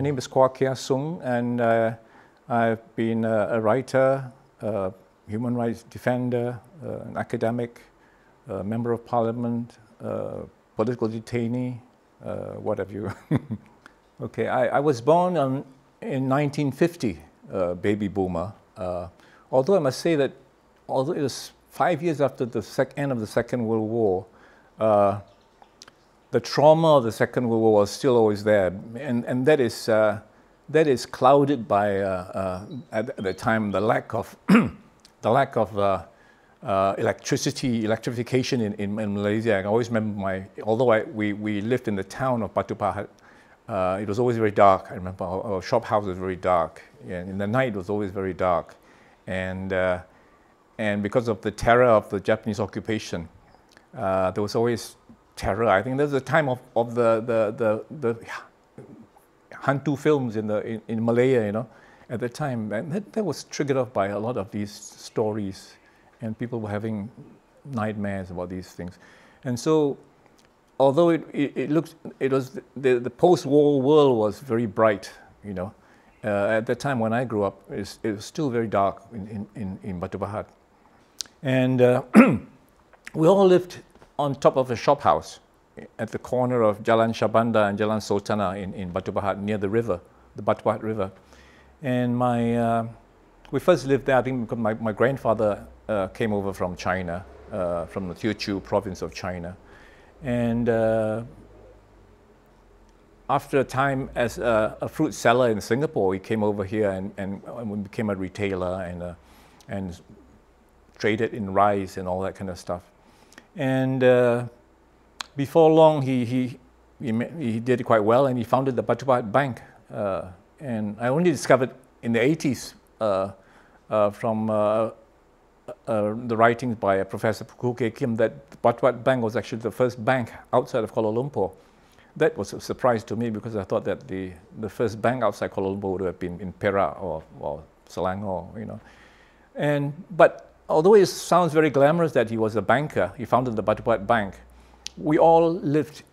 name is Kwok Kia Sung, and I've been a writer, a human rights defender, an academic, a member of parliament, political detainee, what have you. Okay, I was born in 1950, baby boomer. Although I must say that, although it was 5 years after the end of the Second World War, the trauma of the Second World War was still always there, and that is clouded by at the time the lack of electrification in Malaysia. I always remember although we lived in the town of Batu Pahat, it was always very dark. I remember our shop house was very dark, and in the night it was always very dark, and because of the terror of the Japanese occupation, there was always terror. I think there's a time of the hantu films in Malaya, you know, at the time, and that was triggered off by a lot of these stories, and people were having nightmares about these things. And so, although the post-war world was very bright, you know, at the time when I grew up, it was still very dark in Batu Pahat, and we all lived on top of a shop house at the corner of Jalan Shabanda and Jalan Sultana in Batu Pahat, near the river, the Batu Pahat River. And we first lived there, I think, because my grandfather came over from China, from the Teochew province of China. And after a time as a fruit seller in Singapore, he came over here and became a retailer and traded in rice and all that kind of stuff. And before long, he did quite well, and he founded the Batu Pahat Bank. And I only discovered in the 80s from the writings by Professor Khoo Kay Kim that the Batu Pahat Bank was actually the first bank outside of Kuala Lumpur. That was a surprise to me, because I thought that the first bank outside Kuala Lumpur would have been in Perak or Selangor, you know. But although it sounds very glamorous that he was a banker, he founded the Batu Pahat Bank, we all lived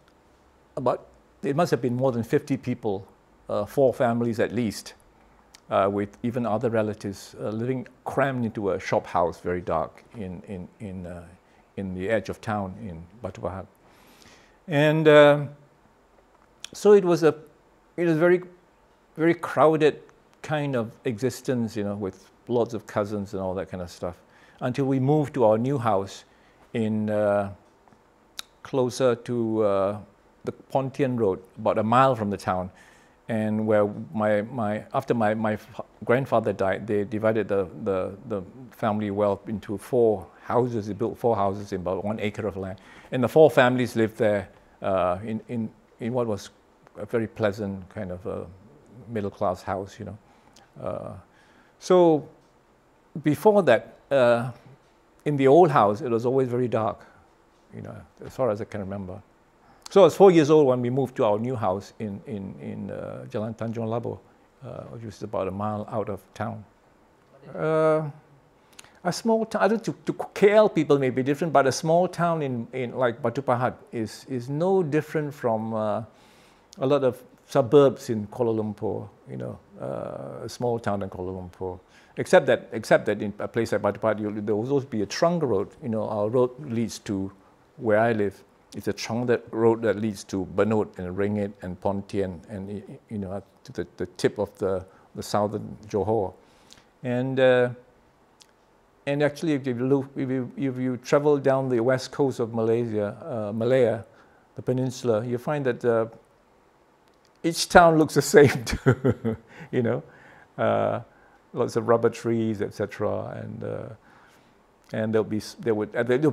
it must have been more than 50 people, 4 families at least, with even other relatives living crammed into a shop house, very dark, in the edge of town in Batu Pahat. And so it was very, very crowded kind of existence, you know, with lots of cousins and all that kind of stuff, until we moved to our new house in closer to the Pontian Road, about a mile from the town, and where after my grandfather died, they divided the family wealth into 4 houses. They built 4 houses in about 1 acre of land, and the 4 families lived there in what was a very pleasant kind of a middle-class house, you know. So before that, in the old house, it was always very dark, you know, as far as I can remember. So I was 4 years old when we moved to our new house in Jalan Tanjung Labu, which is about a mile out of town. A small town, I don't know, to KL people may be different, but a small town in like Batu Pahat is no different from a lot of suburbs in Kuala Lumpur, you know, a small town in Kuala Lumpur. Except that in a place like Batu Pahat, there will always be a trunk road. You know, our road leads to where I live. It's a trunk road that leads to Bernot and Ringgit and Pontian, and you know, to the tip of the southern Johor. And actually, if you travel down the west coast of Malaya, the peninsula, you find that each town looks the same too, you know. Lots of rubber trees, etc., and there'll be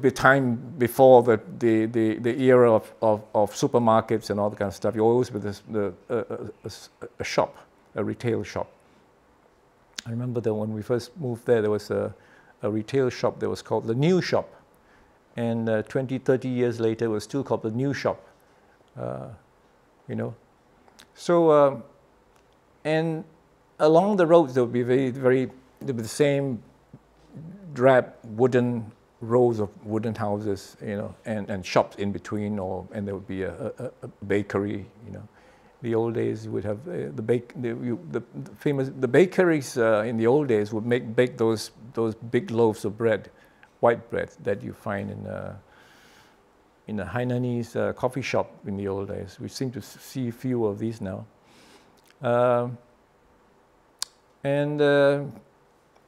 a time before the era of supermarkets and all that kind of stuff. You always with a shop, a retail shop. I remember that when we first moved there was a retail shop that was called the New Shop, and 20, 30 years later, it was still called the New Shop. You know, so and along the roads there would be there would be the same drab wooden rows of wooden houses, you know, and shops in between, and there would be a bakery, you know, The old days you would have the famous bakeries in the old days would bake those big loaves of bread, white bread that you find in a Hainanese coffee shop in the old days. We seem to see few of these now. And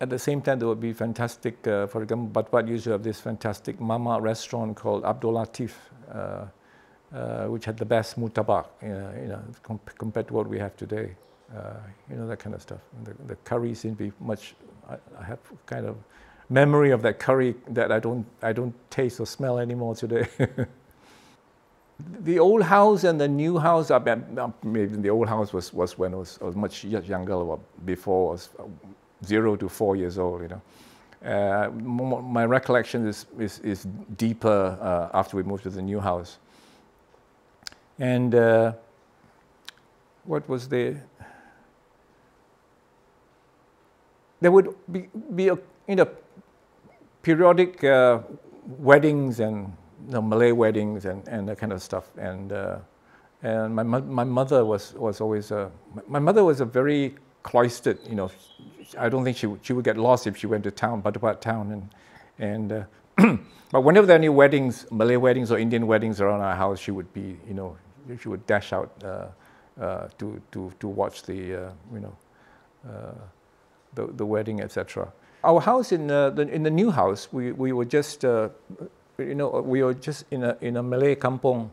at the same time, there would be fantastic, for example, Batupat used to have this fantastic mama restaurant called Abdul Latif, which had the best murtabak, compared to what we have today. That kind of stuff. The curry seemed to be much. I have kind of memory of that curry that I don't taste or smell anymore today. The old house and the new house, maybe the old house was when I was much younger, before I was 0 to 4 years old. My recollection is deeper after we moved to the new house. And what was there? There would be periodic weddings and Malay weddings and that kind of stuff. And my mother was always my mother was a very cloistered. I don't think she would get lost if she went to town, Batupat town, and but whenever there are any weddings, Malay weddings or Indian weddings around our house, she would be, she would dash out to watch the wedding, etc. Our house in the new house, we were just we were just in a Malay kampong,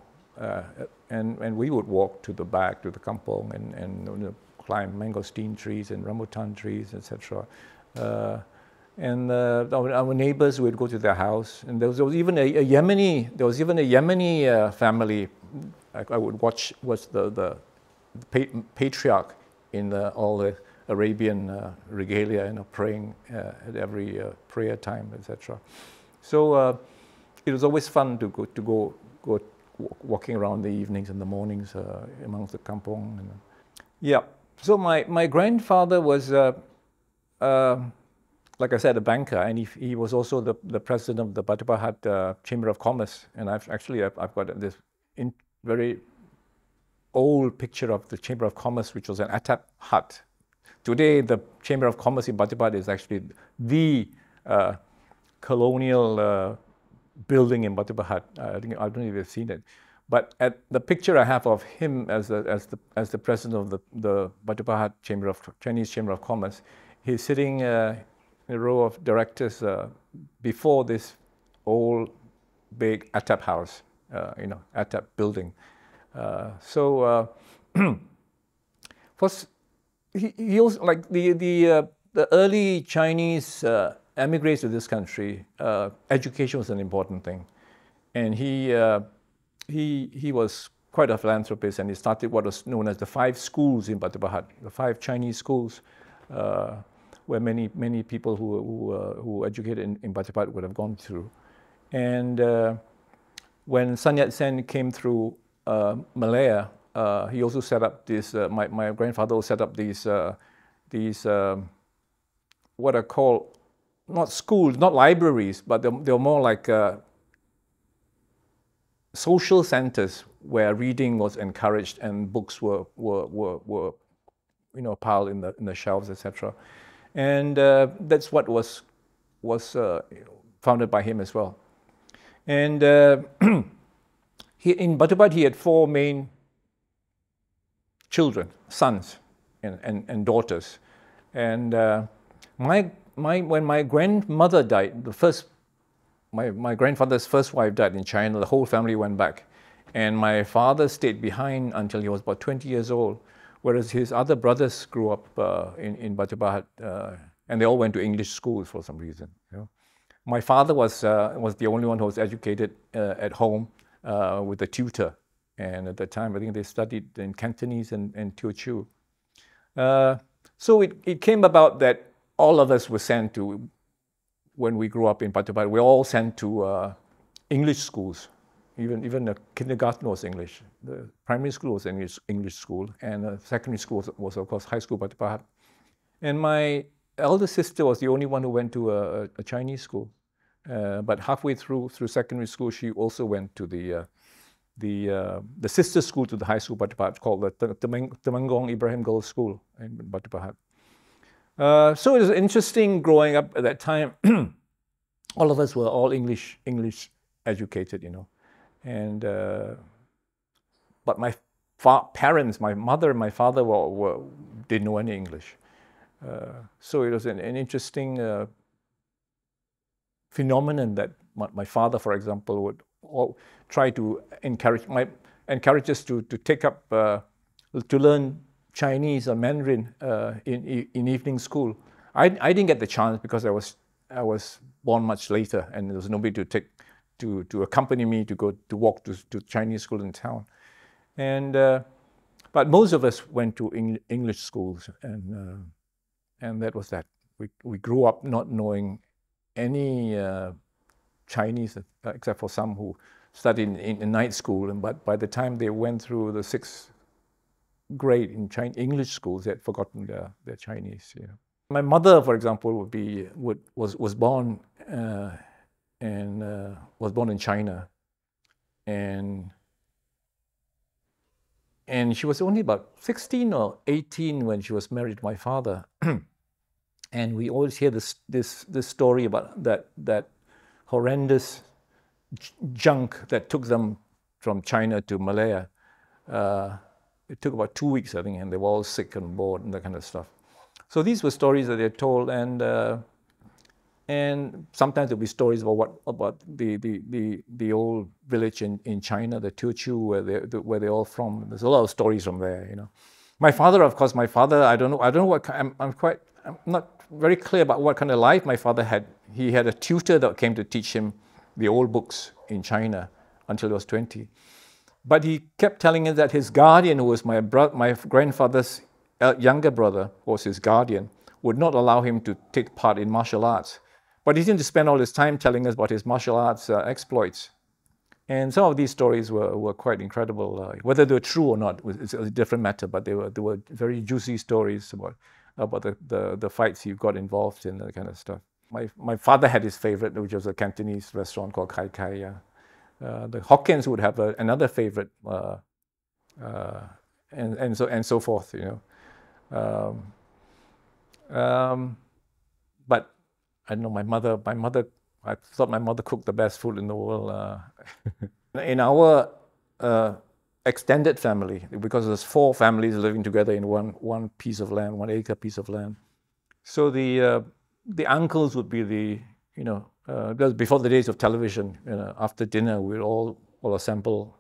and we would walk to the back to the kampong and climb mangosteen trees and rambutan trees, etc. And our neighbors would go to their house, and there was even a Yemeni family. I would watch the patriarch in all the Arabian regalia, praying at every prayer time, etc. So it was always fun to go walking around the evenings and the mornings amongst the kampong. Yeah. So my grandfather was, like I said, a banker, and he was also the president of the Batupat Chamber of Commerce. And I've got this very old picture of the Chamber of Commerce, which was an atap hut. Today, the Chamber of Commerce in Batupat is actually the colonial building in Batupat. I don't know if you've seen it. But the picture I have of him as the president of the Batupat Chinese Chamber of Commerce, he's sitting in a row of directors before this old big atap house, atap building. First, he also, like the early Chinese emigrants to this country, education was an important thing, and he was quite a philanthropist, and he started what was known as the 5 schools in Batupat, the 5 Chinese schools, where many people who educated in Batupat would have gone through. And when Sun Yat-sen came through Malaya, he also set up this. My grandfather also set up these what are called not schools, not libraries, but they're more like social centers where reading was encouraged and books were piled in the shelves, etc. And that's what was founded by him as well. And in Batupat, he had 4 main children, sons and daughters. And when my grandmother died, my grandfather's first wife died in China, the whole family went back. And my father stayed behind until he was about 20 years old, whereas his other brothers grew up in Batupat, and they all went to English schools for some reason. My father was the only one who was educated at home with a tutor. And at that time, I think they studied in Cantonese and Teochew. So it came about that all of us were sent to, when we grew up in Batupat, we were all sent to English schools. Even the kindergarten was English. The primary school was English school, and the secondary school was of course High School Batupat. And my elder sister was the only one who went to a Chinese school. But halfway through secondary school, she also went to the the sister school to the high school Batu Pahat, called the Temanggung Ibrahim Girls School in Batu Pahat. So it was interesting growing up at that time. All of us were all English educated, you know, and but my parents, my mother and my father didn't know any English. So it was an interesting phenomenon that my father, for example, would try to encourage us to take up to learn Chinese or Mandarin in evening school. I didn't get the chance because I was born much later, and there was nobody to accompany me to walk to Chinese school in town. And but most of us went to English schools, and that was that. We grew up not knowing any Chinese except for some who studied in night school, but by the time they went through the 6th grade in English schools, they had forgotten their Chinese. You know. My mother, for example, was born in China, and she was only about 16 or 18 when she was married to my father. And we always hear this story about that horrendous junk that took them from China to Malaya. It took about 2 weeks, I think, and they were all sick and bored and that kind of stuff. So these were stories that they're told, and sometimes there'll be stories about the old village in China, the Teochew, where they're all from. There's a lot of stories from there, you know. My father, of course, I don't know what I'm not very clear about what kind of life my father had. He had a tutor that came to teach him the old books in China until he was 20. But he kept telling us that his guardian, who was my grandfather's younger brother, was his guardian, would not allow him to take part in martial arts. But he didn't spend all his time telling us about his martial arts exploits. And some of these stories were quite incredible. Whether they were true or not is a different matter, but they were very juicy stories about the fights he got involved in, that kind of stuff. My father had his favorite, which was a Cantonese restaurant called Kai Kai. Yeah. The Hokkiens would have another favorite, and so forth. You know, but I don't know. My mother. I thought my mother cooked the best food in the world. In our extended family, because there's 4 families living together in one piece of land, 1 acre piece of land. So the uncles would be because before the days of television, after dinner we'd all assemble,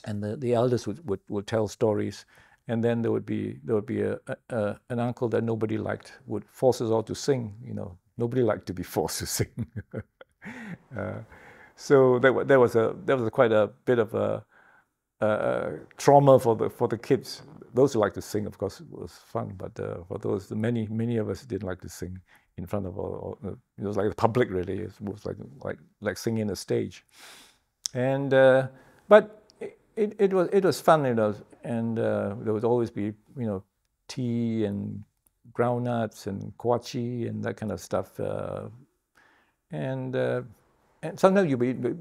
and the elders would tell stories, and then there would be an uncle that nobody liked, would force us all to sing. You know, nobody liked to be forced to sing. So there was quite a bit of a trauma for the kids. Those who like to sing, of course, it was fun, but for those, many of us didn't like to sing in front of all. It was like the public, really. It was like singing on a stage, and but it was fun, you know. And there would always be, you know, tea and groundnuts and kuaci and that kind of stuff, and sometimes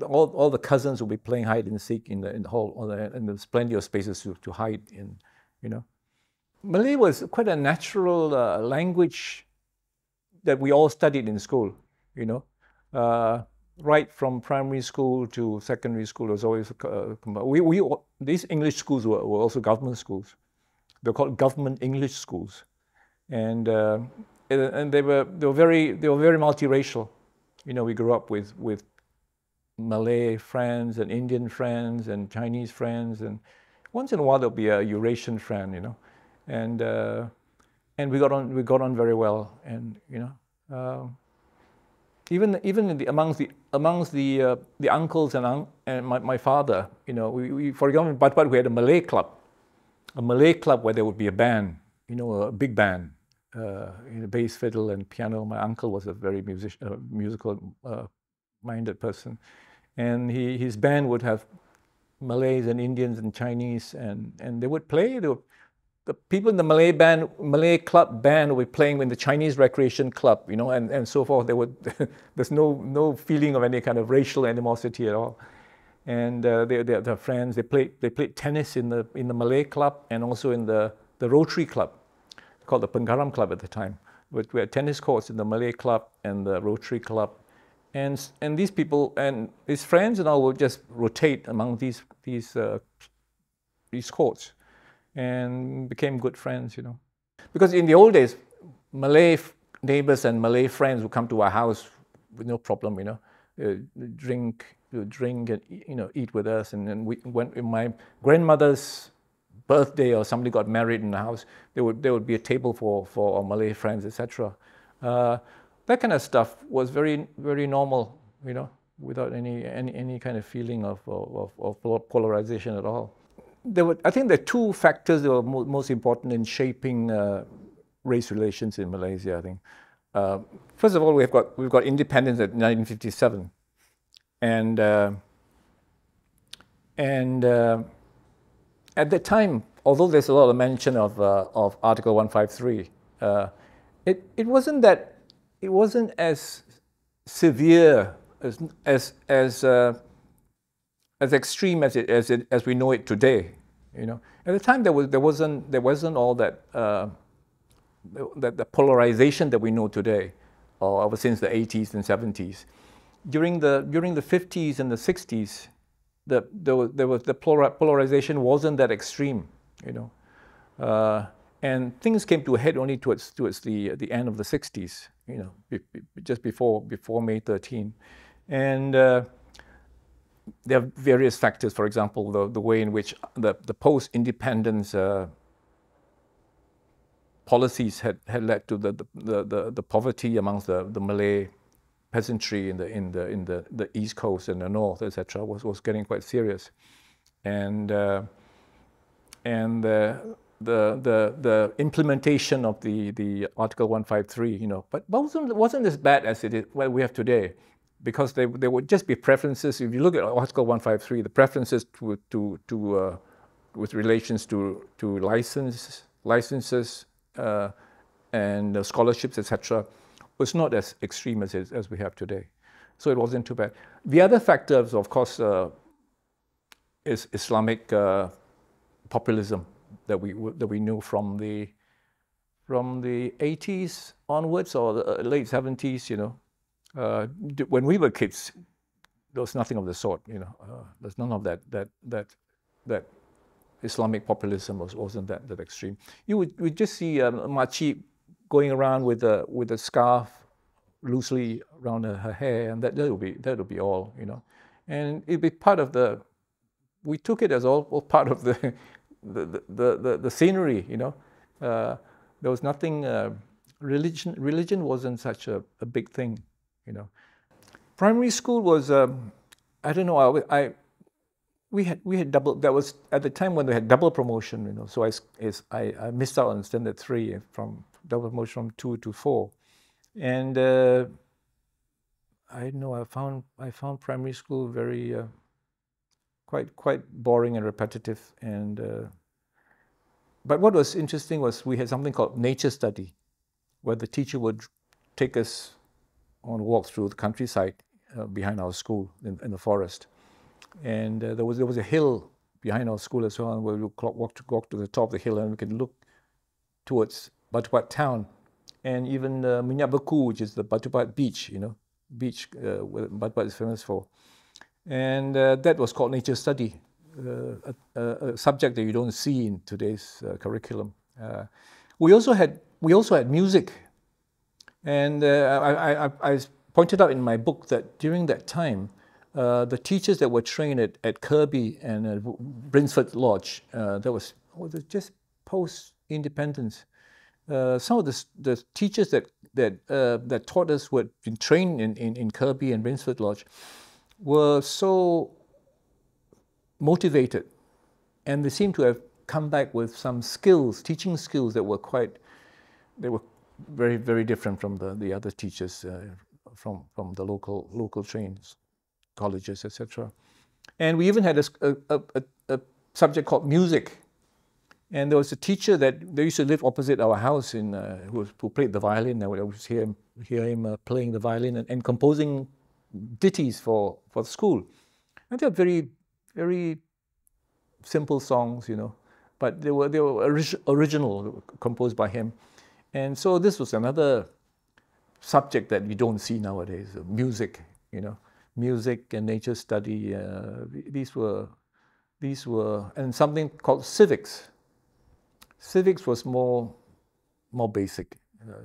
all the cousins will be playing hide and seek in the hall, and there's plenty of spaces to hide in, you know. Malay was quite a natural language that we all studied in school, you know. Right from primary school to secondary school, there was always these English schools were also government schools. They're called government English schools, and they were very multiracial. You know, we grew up with Malay friends and Indian friends and Chinese friends, and once in a while there'll be a Eurasian friend, you know, and we got on very well, and you know, even amongst the uncles and my father, you know, we for example, but we had a Malay club where there would be a band, you know, a big band, bass, fiddle, and piano. My uncle was a very musical minded person, and his band would have Malays and Indians and Chinese, and they would play. The people in the Malay club band would be playing in the Chinese recreation club, you know, and so forth. There's no feeling of any kind of racial animosity at all. and they're friends. They played tennis in the Malay club and also in the Rotary Club, called the Penggaram Club at the time. We had tennis courts in the Malay Club and the Rotary Club, and these people and his friends and all would just rotate among these courts, and became good friends, you know. Because in the old days, Malay neighbors and Malay friends would come to our house with no problem, you know, drink and, you know, eat with us. And then when my grandmother's birthday or somebody got married in the house, there would be a table for our Malay friends, etc. That kind of stuff was very, very normal, you know, without any kind of feeling of polarization at all. I think there are two factors that were most important in shaping race relations in Malaysia, I think. First of all, we've got independence at 1957, and at that time, although there's a lot of mention of Article 153, it wasn't as severe as extreme as we know it today. You know, at the time there wasn't all that the polarization that we know today, or ever since the 80s and 70s. During the 50s and the 60s, the polarization wasn't that extreme, you know, and things came to a head only towards the end of the 60s, you know, just before May 13, and there are various factors. For example, the way in which the post-independence policies had led to the poverty amongst the Malay peasantry in the East Coast and the North, etc., was getting quite serious, and the implementation of the Article 153, you know, but wasn't as bad as it is what we have today, because there would just be preferences. If you look at Article 153, the preferences with relations to licenses and scholarships, etc., was not as extreme as we have today. So it wasn't too bad. The other factors, of course, is Islamic populism that we knew from the 80s onwards, or the late 70s. You know, when we were kids, there was nothing of the sort. You know, there's none of that Islamic populism wasn't that extreme. You would just see Makcik going around with a scarf loosely around her hair, and that would be all, you know, and it'd be part of we took it as all part of the scenery, you know. There was nothing. Religion wasn't such a big thing, you know. Primary school was I don't know. We had double. That was at the time when they had double promotion, you know. So I missed out on standard 3 from double promotion from 2 to 4, and I know I found primary school very quite boring and repetitive. And but what was interesting was we had something called nature study, where the teacher would take us on walks through the countryside behind our school in the forest. And there was a hill behind our school as well, where we would walk to the top of the hill, and we could look towards Batu town, and even Minyak Beku, which is the Batu beach, you know, where Batu is famous for. And that was called nature study, a subject that you don't see in today's curriculum. We also had music, and I pointed out in my book that during that time, the teachers that were trained at Kirby and Brinsford Lodge, that was just post-independence. Some of the teachers that taught us, who had been trained in Kirby and Brinsford Lodge, were so motivated, and they seemed to have come back with some skills, teaching skills that were very, very different from the other teachers from the local trains, colleges, etc. And we even had a subject called music. And there was a teacher that they used to live opposite our house who played the violin. I would always hear him playing the violin and composing ditties for the school. And they're very very simple songs, you know, but they were original, composed by him. And so this was another subject that you don't see nowadays, music, you know, music and nature study. These were, and something called civics. Civics was more basic,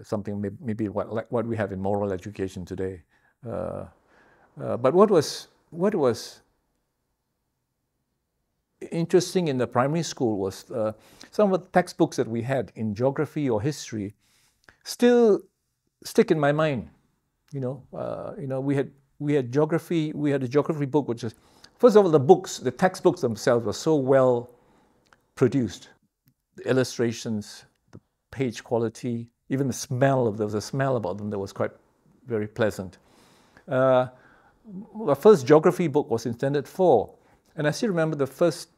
something maybe like what we have in moral education today. But what was interesting in the primary school was some of the textbooks that we had in geography or history still stick in my mind. You know, we had geography. We had a geography book, which is, first of all, the textbooks themselves were so well produced. The illustrations, the page quality, even the smell there was a smell about them that was quite very pleasant. The first geography book was in Standard 4, and I still remember the first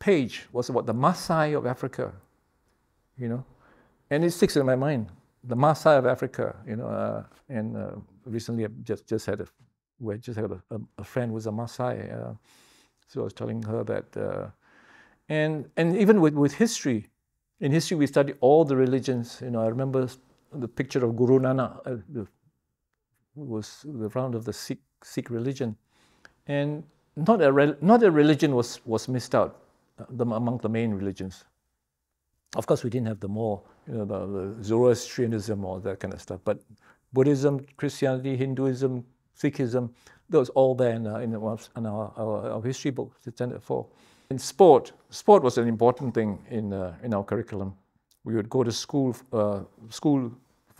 page was about the Maasai of Africa, you know, and it sticks in my mind. The Maasai of Africa, you know, and recently I just had a friend who was a Maasai, so I was telling her that, and even with history. In history, we study all the religions. You know, I remember the picture of Guru Nanak, who was the founder of the Sikh religion, and not a religion was missed out among the main religions. Of course, we didn't have the more, you know, the Zoroastrianism or that kind of stuff, but Buddhism, Christianity, Hinduism, Sikhism, those all there in our history book, Standard 4. In sport was an important thing in our curriculum. We would go to school for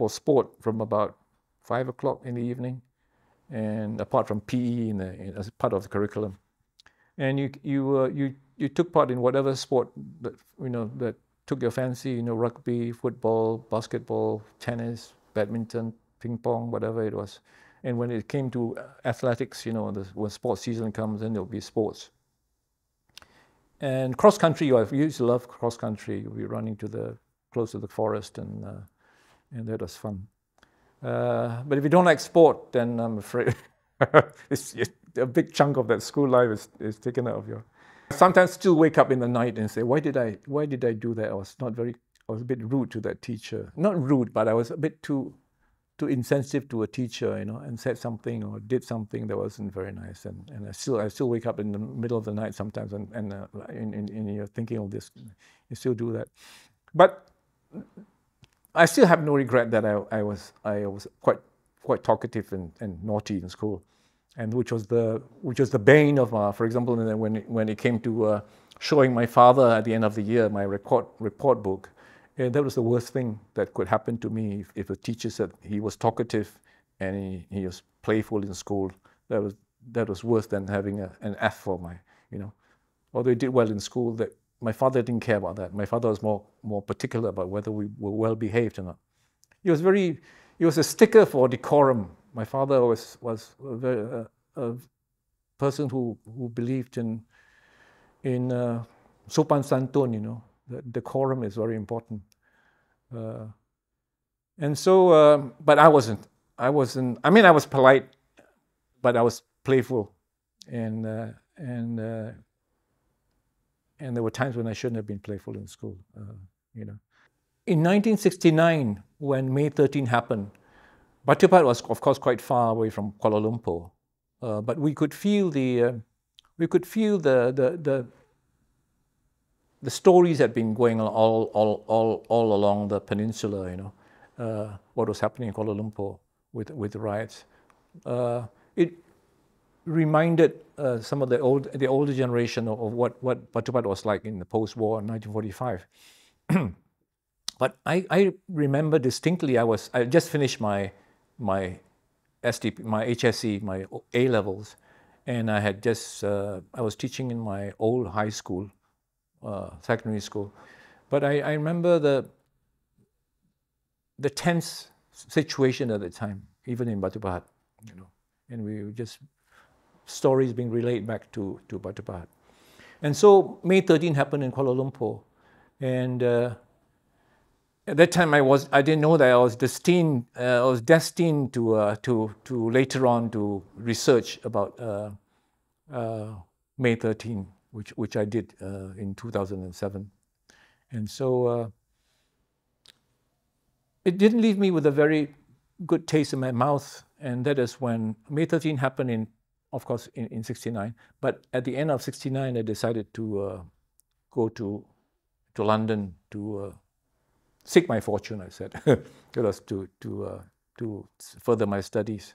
sport from about 5 o'clock in the evening, and apart from PE as part of the curriculum, and you took part in whatever sport that, you know, that took your fancy. You know, rugby, football, basketball, tennis, badminton, ping pong, whatever it was. And when it came to athletics, you know, when sports season comes, then there'll be sports. And cross country, I used to love cross country. We were running close to the forest, and that was fun. But if you don't like sport, then I'm afraid a big chunk of that school life is taken out of you. Sometimes still wake up in the night and say, why did I do that? I was a bit rude to that teacher. Not rude, but I was a bit too insensitive to a teacher, you know, and said something or did something that wasn't very nice. And I still wake up in the middle of the night sometimes, and you're thinking of this, you still do that. But I still have no regret that I was quite talkative and naughty in school, and which was the bane of for example, when it came to showing my father at the end of the year my report book. And that was the worst thing that could happen to me if a teacher said he was talkative and he was playful in school. That was worse than having an F for my, you know. Although he did well in school, that my father didn't care about that. My father was more particular about whether we were well behaved or not. He was a sticker for decorum. My father was a person who believed in sopan santun, you know. Decorum is very important, and so. But I wasn't. I mean, I was polite, but I was playful, and there were times when I shouldn't have been playful in school. You know, in 1969, when May 13 happened, Batupat was, of course, quite far away from Kuala Lumpur, but we could feel the stories had been going on all along the peninsula, you know, what was happening in Kuala Lumpur with the riots. It reminded some of the older generation of what Batupat was like in the post-war in 1945. But I remember distinctly, I just finished my HSC, my A levels, and I had I was teaching in my old high school. Secondary school, but I remember the tense situation at the time, even in Batu Pahat, you know, and we were just stories being relayed back to Batu Pahat. And so May 13 happened in Kuala Lumpur, and at that time I didn't know that I was destined to later on to research about May 13, which I did in 2007. And so it didn't leave me with a very good taste in my mouth. And that is when May 13 happened in, of course, in 69. But at the end of 69, I decided to go to London to seek my fortune, I said. It was to further my studies.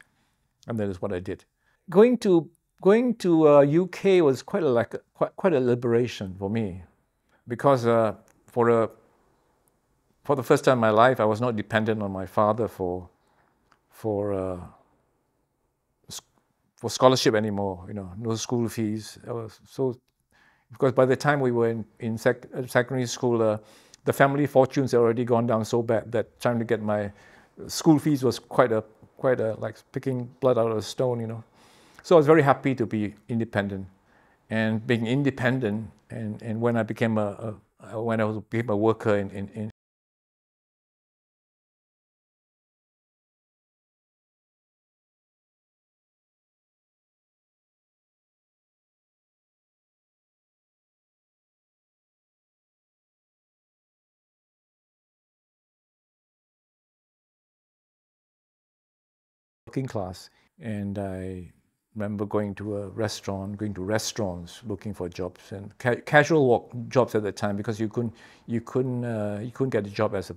And that is what I did. Going to UK was quite a liberation for me, because for the first time in my life, I was not dependent on my father for scholarship anymore. You know, no school fees. Because by the time we were in secondary school, the family fortunes had already gone down so bad that trying to get my school fees was quite a like picking blood out of a stone. You know. So I was very happy to be independent, and being independent, and when I became when I became a worker in working class, and I remember going to restaurants, looking for jobs, and casual jobs at the time, because you couldn't get a job as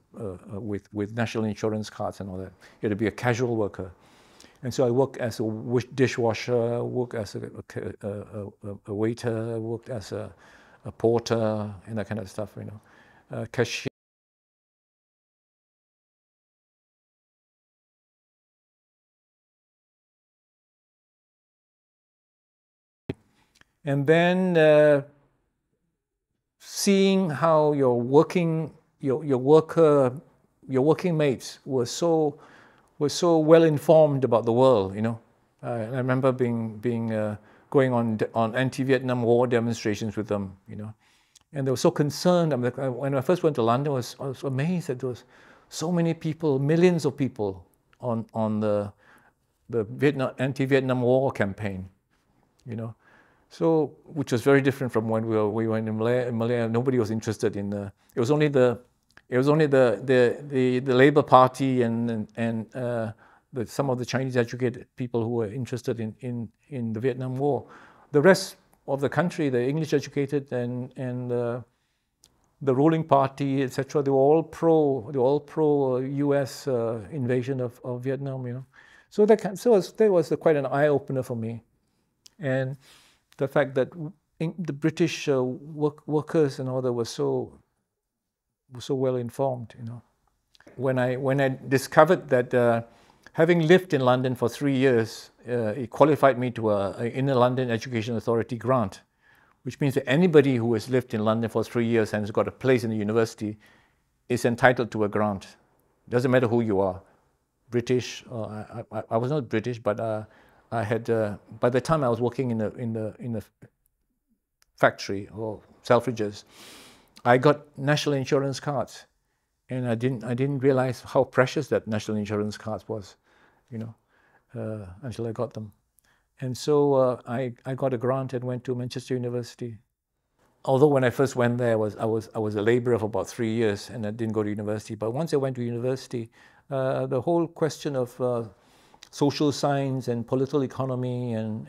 with national insurance cards and all that. You had to be a casual worker, and so I worked as a dishwasher, worked as a waiter, worked as a porter, and that kind of stuff. You know, cashier. And then seeing how your working mates were so well informed about the world, you know. I remember going on anti-Vietnam War demonstrations with them, you know, and they were so concerned. When I first went to London, I was amazed that there was so many people, millions of people on the anti-Vietnam War campaign, you know. So, which was very different from when we were in Malaya. In Malaya, nobody was interested in it was only the Labour Party and some of the Chinese educated people who were interested in the Vietnam War. The rest of the country, the English educated and the ruling party, etc., they were all pro U.S. Invasion of Vietnam. You know, so that was quite an eye opener for me, and the fact that the British workers and all that were so well informed, you know. When I discovered that having lived in London for 3 years, it qualified me to a Inner London Education Authority grant, which means that anybody who has lived in London for 3 years and has got a place in the university is entitled to a grant. Doesn't matter who you are, British. I was not British, but I had by the time I was working in the factory or Selfridges, I got national insurance cards, and I didn't realize how precious that national insurance cards was, you know, until I got them. And so I got a grant and went to Manchester University. Although when I first went there, I was a labourer for about 3 years, and I didn't go to university. But once I went to university, the whole question of social science and political economy, and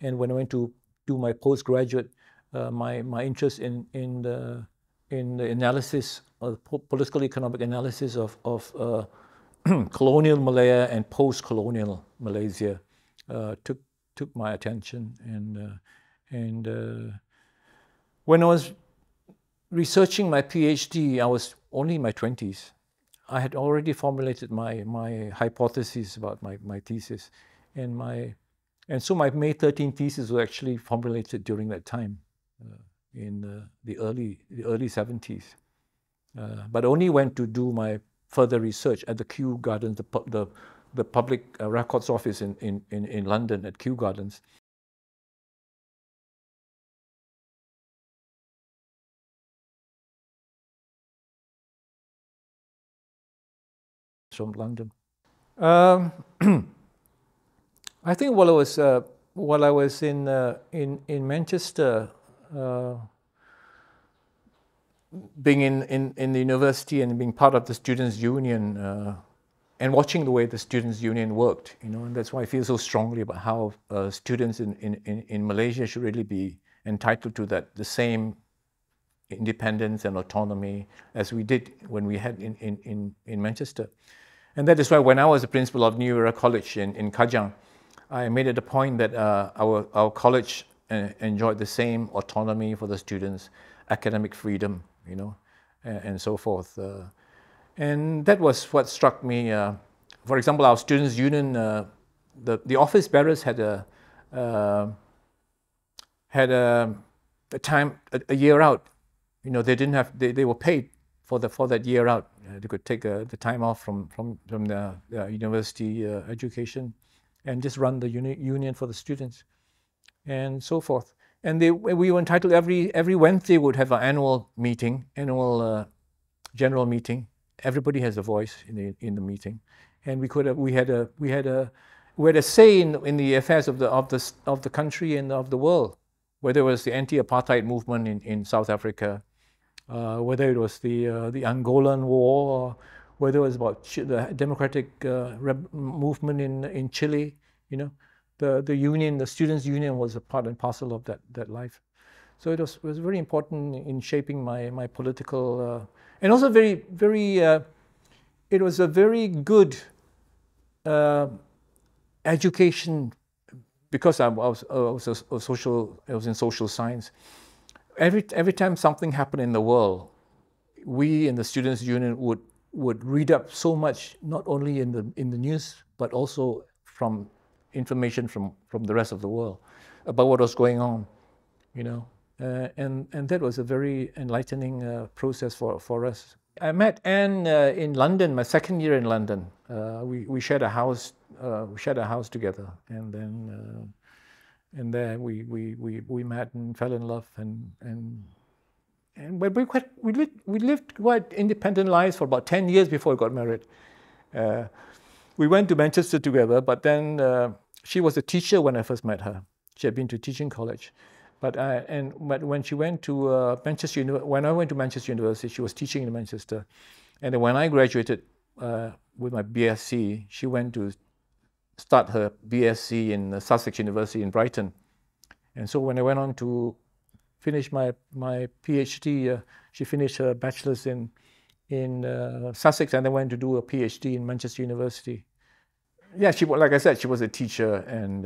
when I went to do my postgraduate, my interest in the analysis of political economic analysis of colonial Malaya and post-colonial Malaysia took my attention, and when I was researching my PhD, I was only in my 20s. I had already formulated my hypothesis about my thesis, and so my May 13 thesis was actually formulated during that time, in the early 70s. But only went to do my further research at the Kew Gardens, the public records office in London at Kew Gardens. From London. I think while I was while I was in Manchester, being in the university and being part of the Students' Union, and watching the way the Students' Union worked, and that's why I feel so strongly about how students in Malaysia should really be entitled to the same independence and autonomy as we did when we had in Manchester. And that is why when I was the principal of New Era College in Kajang, I made it a point that our college enjoyed the same autonomy for the students, academic freedom, and so forth. And that was what struck me. For example, our Students' Union, the office bearers had a time, a year out. They didn't have, they were paid for that year out. They could take the time off from the university education and just run the union for the students and so forth. And we were entitled every Wednesday would have an annual meeting, general meeting. Everybody has a voice in the meeting, and we had a say in the affairs of the country and of the world. Whether it was the anti-apartheid movement in South Africa, whether it was the Angolan War, or whether it was about the democratic movement in Chile, the union, the Students' Union was a part and parcel of that life. So it was very important in shaping my political, and also very, very, it was a very good education, because I was in social science. Every time something happened in the world, we in the Students' Union would read up so much, not only in the news, but also from information from the rest of the world about what was going on, and that was a very enlightening process for us. I met Anne in London, my second year in London. We shared a house. We shared a house together, and then and there we met and fell in love, and we lived quite independent lives for about 10 years before we got married. We went to Manchester together, but then she was a teacher when I first met her. She had been to teaching college, but when she went to Manchester, when I went to Manchester University, she was teaching in Manchester, and then when I graduated with my BSc, she went to start her BSc in Sussex University in Brighton, and so when I went on to finish my PhD, she finished her bachelor's in Sussex, and then went to do a PhD in Manchester University. Yeah, like I said, she was a teacher, and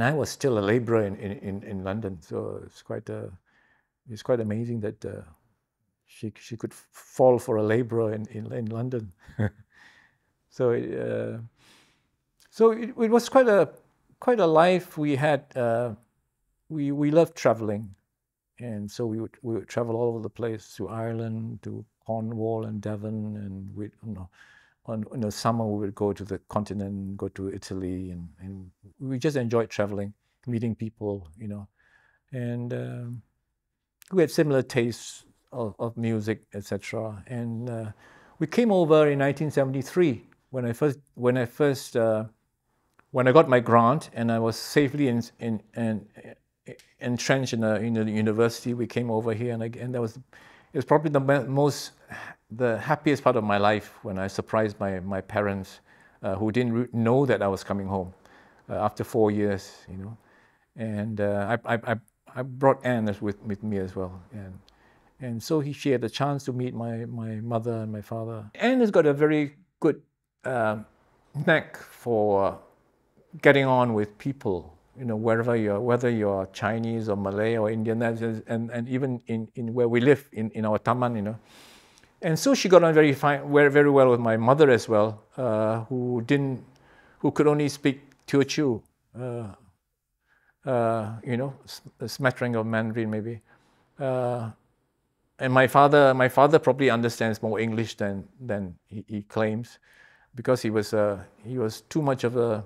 I was still a labourer in London. So it's quite amazing that she could fall for a labourer in London. So it was quite a life we had. We loved traveling, and so we would travel all over the place, to Ireland, to Cornwall and Devon, and in the summer we would go to the continent, go to Italy, and we just enjoyed traveling, meeting people, and we had similar tastes of music, etc. And we came over in 1973 when I got my grant and I was safely entrenched in a university. We came over here, and it was probably the happiest part of my life when I surprised my parents, who didn't know that I was coming home after 4 years, And I brought Anne with me as well, and so she had a chance to meet my mother and my father. Anne has got a very good knack for getting on with people, whether you're Chinese or Malay or Indian, and even in where we live in our taman, And so she got on very well with my mother as well, who could only speak Teochew, a smattering of Mandarin maybe. And my father probably understands more English than he claims, because he was too much of a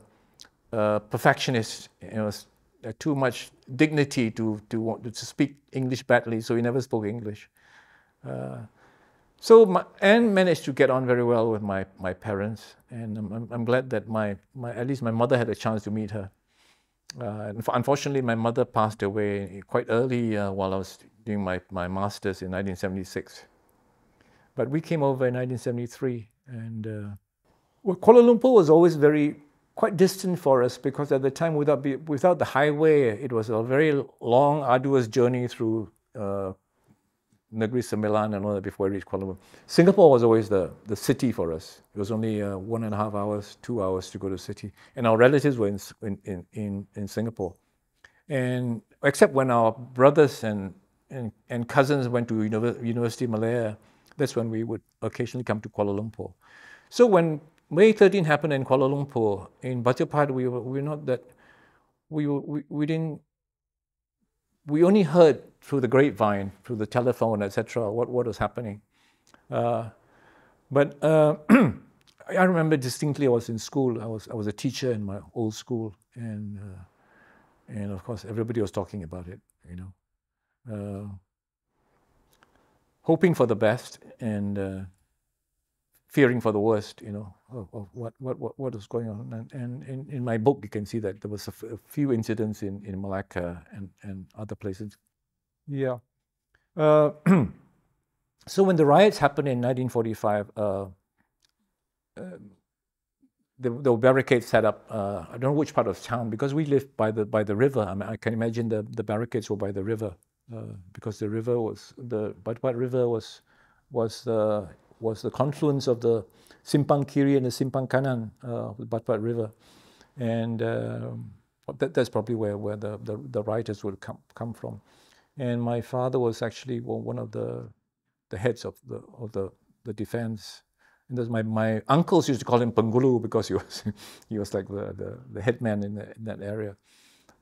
perfectionist, too much dignity to want to speak English badly, so he never spoke English. So Anne managed to get on very well with my parents, and I'm glad that at least my mother had a chance to meet her. Unfortunately, my mother passed away quite early while I was doing my master's in 1976. But we came over in 1973, and well, Kuala Lumpur was always quite distant for us, because at the time, without the highway, it was a very long, arduous journey through Negeri Sembilan and all that before we reached Kuala Lumpur. Singapore was always the city for us. It was only 1.5 hours, 2 hours to go to the city, and our relatives were in Singapore. And except when our brothers and cousins went to University of Malaya, that's when we would occasionally come to Kuala Lumpur. So when May 13 happened in Kuala Lumpur, in Bajapad, we only heard through the grapevine, through the telephone, etc., what was happening. But I remember distinctly, I was in school. I was a teacher in my old school, and of course everybody was talking about it, hoping for the best and fearing for the worst, of what was going on. And in my book, you can see that there was a few incidents in Malacca and other places. Yeah. So when the riots happened in 1945, there were barricades set up. I don't know which part of town, because we lived by the river. I mean, I can imagine the barricades were by the river, because the Bajapad River was the confluence of the Simpang Kiri and the Simpang Kanan, the Bajapad River, and that's probably where the rioters would come from. And my father was actually one of the heads of the defense. And there's my uncles used to call him Penggulu, because he was like the headman in that area.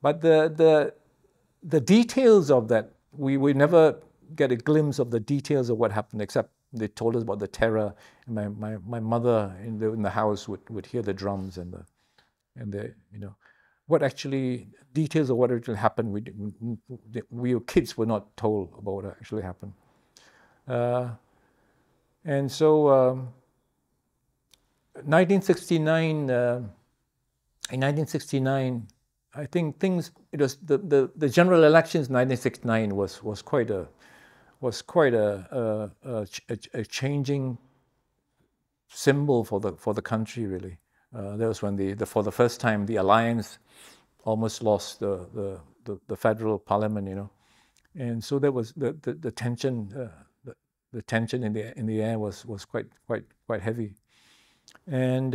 But the details of that, we never get a glimpse of the details of what happened, except they told us about the terror. And my mother in the house would hear the drums and the what actually details of what actually happened. We kids were not told about what actually happened. And so 1969. In 1969, I think it was the general elections in 1969 was quite a changing symbol for the country, really. That was when for the first time the alliance almost lost the federal parliament, and so that was the tension. The tension in the air was quite heavy, and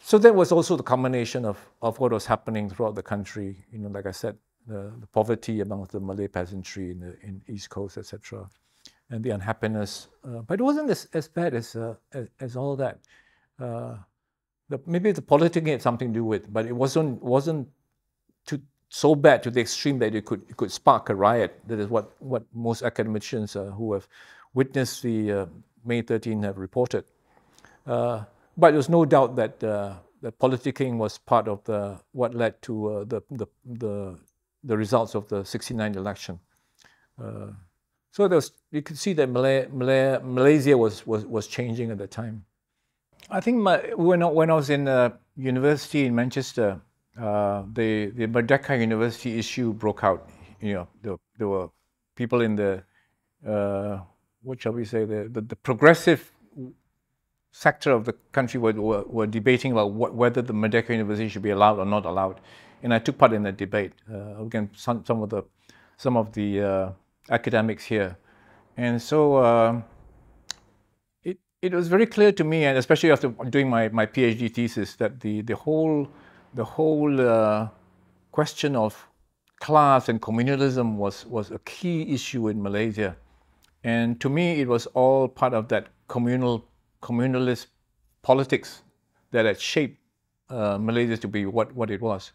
so that was also the combination of what was happening throughout the country. Like I said, the poverty amongst the Malay peasantry in East Coast, etc., and the unhappiness. But it wasn't as bad as all that. Maybe the politicking had something to do with, but it wasn't so bad to the extreme that it could spark a riot. That is what most academicians who have witnessed the May 13 have reported. But there's no doubt that politicking was part of what led to the results of the '69 election. So you could see that Malaysia was changing at the time. I think when I was in university in Manchester, the Merdeka University issue broke out. There were people in the what shall we say, the progressive sector of the country were debating about whether the Merdeka University should be allowed or not allowed, and I took part in that debate against some of the academics here, and so it was very clear to me, and especially after doing my PhD thesis, that the whole question of class and communalism was a key issue in Malaysia, and to me it was all part of that communalist politics that had shaped Malaysia to be what it was.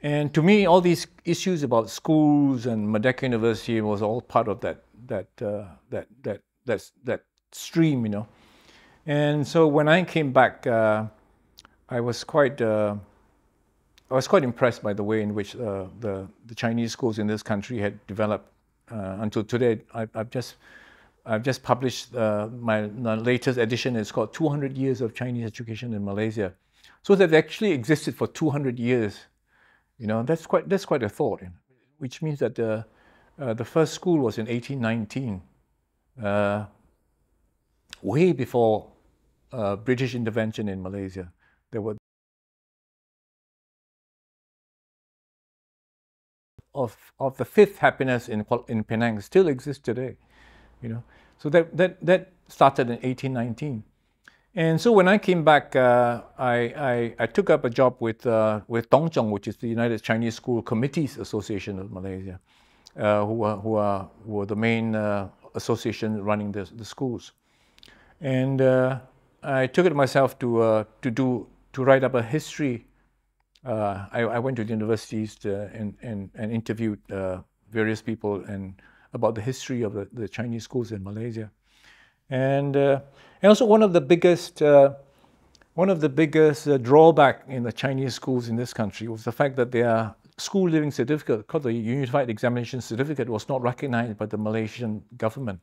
And to me, all these issues about schools and Merdeka University was all part of that stream, And so when I came back, I was quite impressed by the way in which the Chinese schools in this country had developed. Until today, I've just published my latest edition. It's called 200 Years of Chinese Education in Malaysia. So they've actually existed for 200 years. You know, that's quite a thought, which means that the first school was in 1819, way before British intervention in Malaysia. There were of the fifth happiness in Penang still exists today, you know. So that started in 1819, and so when I came back, I took up a job with Tongchong, which is the United Chinese School Committees Association of Malaysia, who are the main association running the schools, and I took it myself to write up a history. I went to the universities and interviewed various people about the history of the Chinese schools in Malaysia, and also one of the biggest drawback in the Chinese schools in this country was the fact that their school leaving certificate, called the Unified Examination Certificate, was not recognized by the Malaysian government,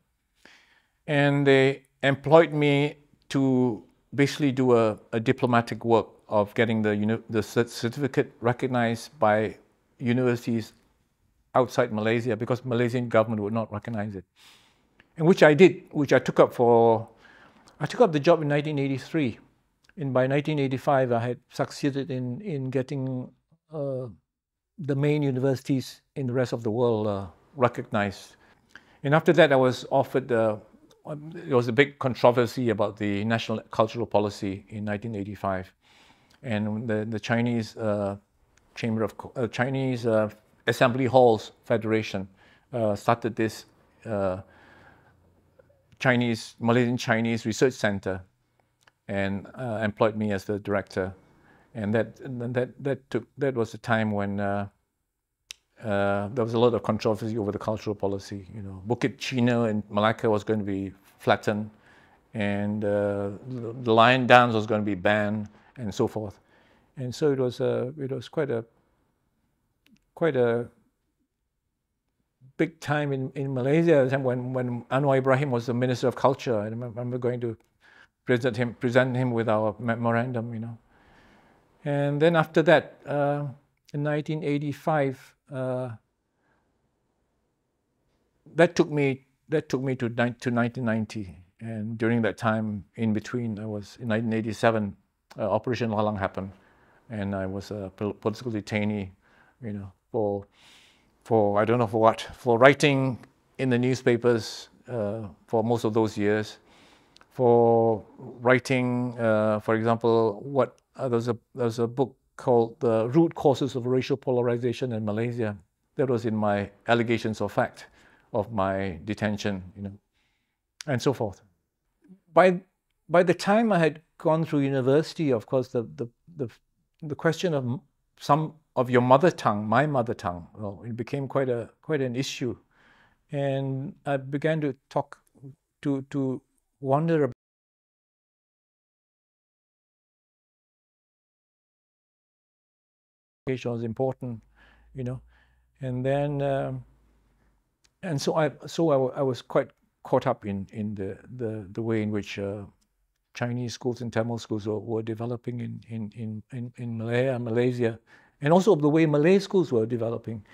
and they employed me to basically do a diplomatic work of getting the certificate recognized by universities outside Malaysia, because Malaysian government would not recognize it. And which I did, which I took up the job in 1983. And by 1985, I had succeeded in getting the main universities in the rest of the world recognized. And after that, I was offered, there was a big controversy about the National Cultural Policy in 1985. And the Chinese Chinese Assembly Halls Federation started this Malaysian Chinese Research Center, and employed me as the director. And that was the time when there was a lot of controversy over the cultural policy. You know, Bukit Chino in Malacca was going to be flattened, and the lion dance was going to be banned, and so forth. And so it was quite a big time in Malaysia when Anwar Ibrahim was the Minister of Culture. I remember going to present him with our memorandum, you know. And then after that, in 1985, that took me to 1990. And during that time, in between, in 1987, Operation Lalang happened, and I was a political detainee, you know, for I don't know for what, for writing in the newspapers for most of those years, for writing, for example, there was a book called The Root Causes of Racial Polarization in Malaysia. That was in my allegations of fact of my detention, you know, and so forth. By the time I had gone through university, of course, the question of some of your mother tongue, my mother tongue, well, it became quite an issue, and I began to wonder about education was important, you know, and then and so I was quite caught up in the way in which Chinese schools and Tamil schools were developing in Malaysia, and also the way Malay schools were developing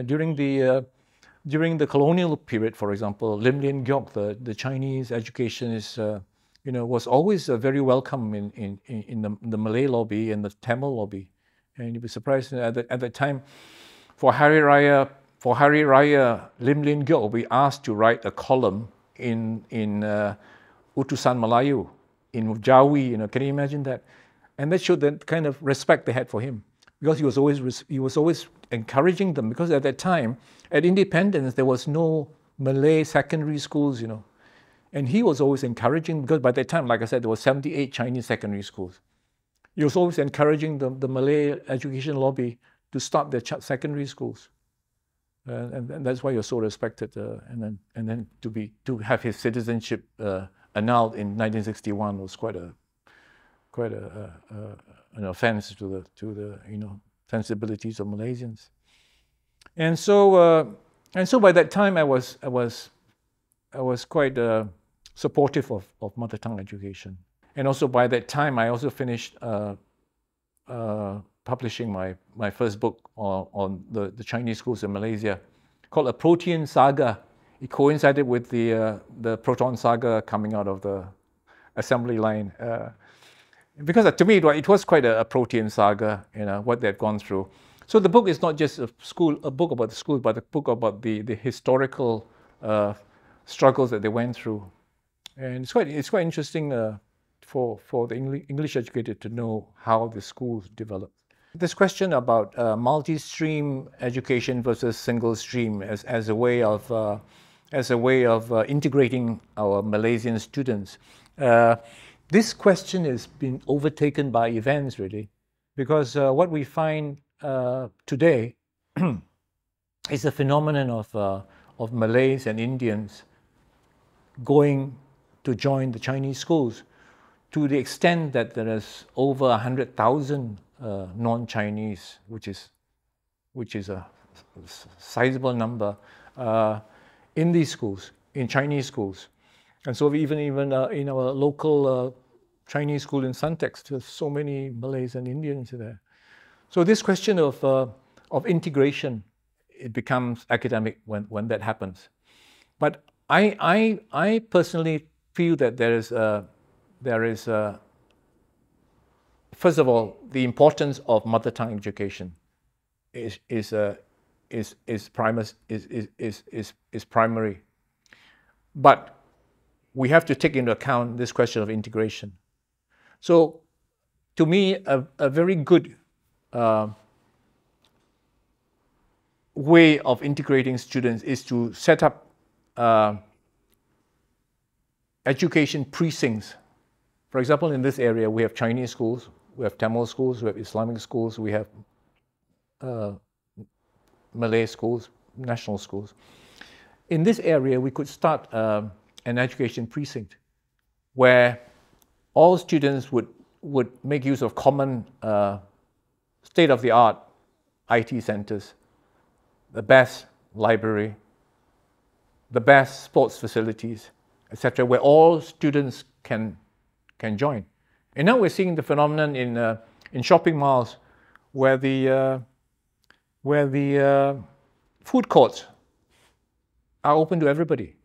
during the colonial period. For example, Lim Lien Giok, the Chinese educationist, you know, was always very welcome in the Malay lobby and the Tamil lobby, and you'd be surprised at the time for Hari Raya. For Hari Raya, Lim Lien Giok will be asked to write a column in Utusan Melayu, in Jawi, you know, can you imagine that? And that showed the kind of respect they had for him, because he was always encouraging them, because at that time, at independence, there was no Malay secondary schools, you know, and he was always encouraging, because by that time, like I said, there were 78 Chinese secondary schools. He was always encouraging the Malay education lobby to start their secondary schools. And that's why you're so respected. And then to have his citizenship annulled in 1961 was quite an offense to the you know, sensibilities of Malaysians. And so by that time I was quite supportive of mother tongue education. And also by that time I also finished publishing my first book on the Chinese schools in Malaysia, called A Protean Saga. It coincided with the Proton Saga coming out of the assembly line. Because to me, it was quite a Protean saga, what they've gone through. So the book is not just a book about the school, but a book about the historical struggles that they went through. And it's quite interesting for the English educated to know how the schools developed. This question about multi-stream education versus single stream as a way of integrating our Malaysian students. This question has been overtaken by events, really, because what we find today is a phenomenon of Malays and Indians going to join the Chinese schools, to the extent that there is over 100,000 non-Chinese, which is a sizable number, in these schools, in Chinese schools. And so even in our local Chinese school in Suntex, there's so many Malays and Indians there. So this question of integration, it becomes academic when that happens. But I personally feel that there is first of all, the importance of mother tongue education is primary. But we have to take into account this question of integration. So, to me, a very good way of integrating students is to set up education precincts. For example, in this area, we have Chinese schools, we have Tamil schools, we have Islamic schools, we have Malay schools, national schools. In this area, we could start an education precinct where all students would make use of common state-of-the-art IT centers, the best library, the best sports facilities, etc., where all students can join. And now we're seeing the phenomenon in shopping malls where the food courts are open to everybody,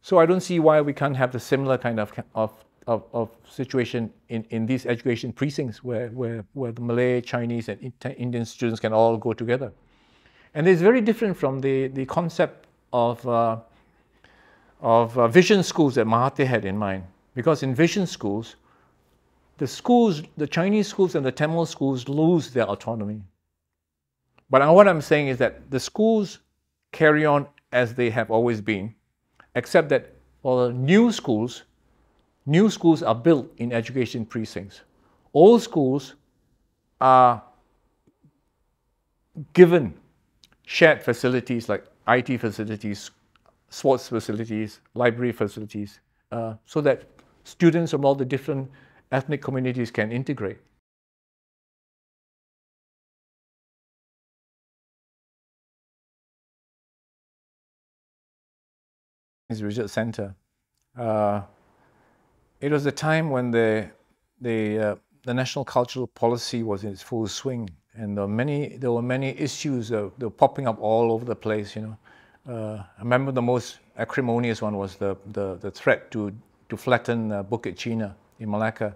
So I don't see why we can't have the similar kind of situation in these education precincts where the Malay, Chinese, and Indian students can all go together. And it's very different from the concept of vision schools that Mahathir had in mind. Because in vision schools, the Chinese schools and the Tamil schools lose their autonomy. But what I'm saying is that the schools carry on as they have always been, except that for new schools are built in education precincts. Old schools are given shared facilities like IT facilities, sports facilities, library facilities, so that students from all the different ethnic communities can integrate. Research Center. It was a time when the national cultural policy was in its full swing, and there were many issues that were popping up all over the place. I remember the most acrimonious one was the threat to flatten Bukit China in Malacca,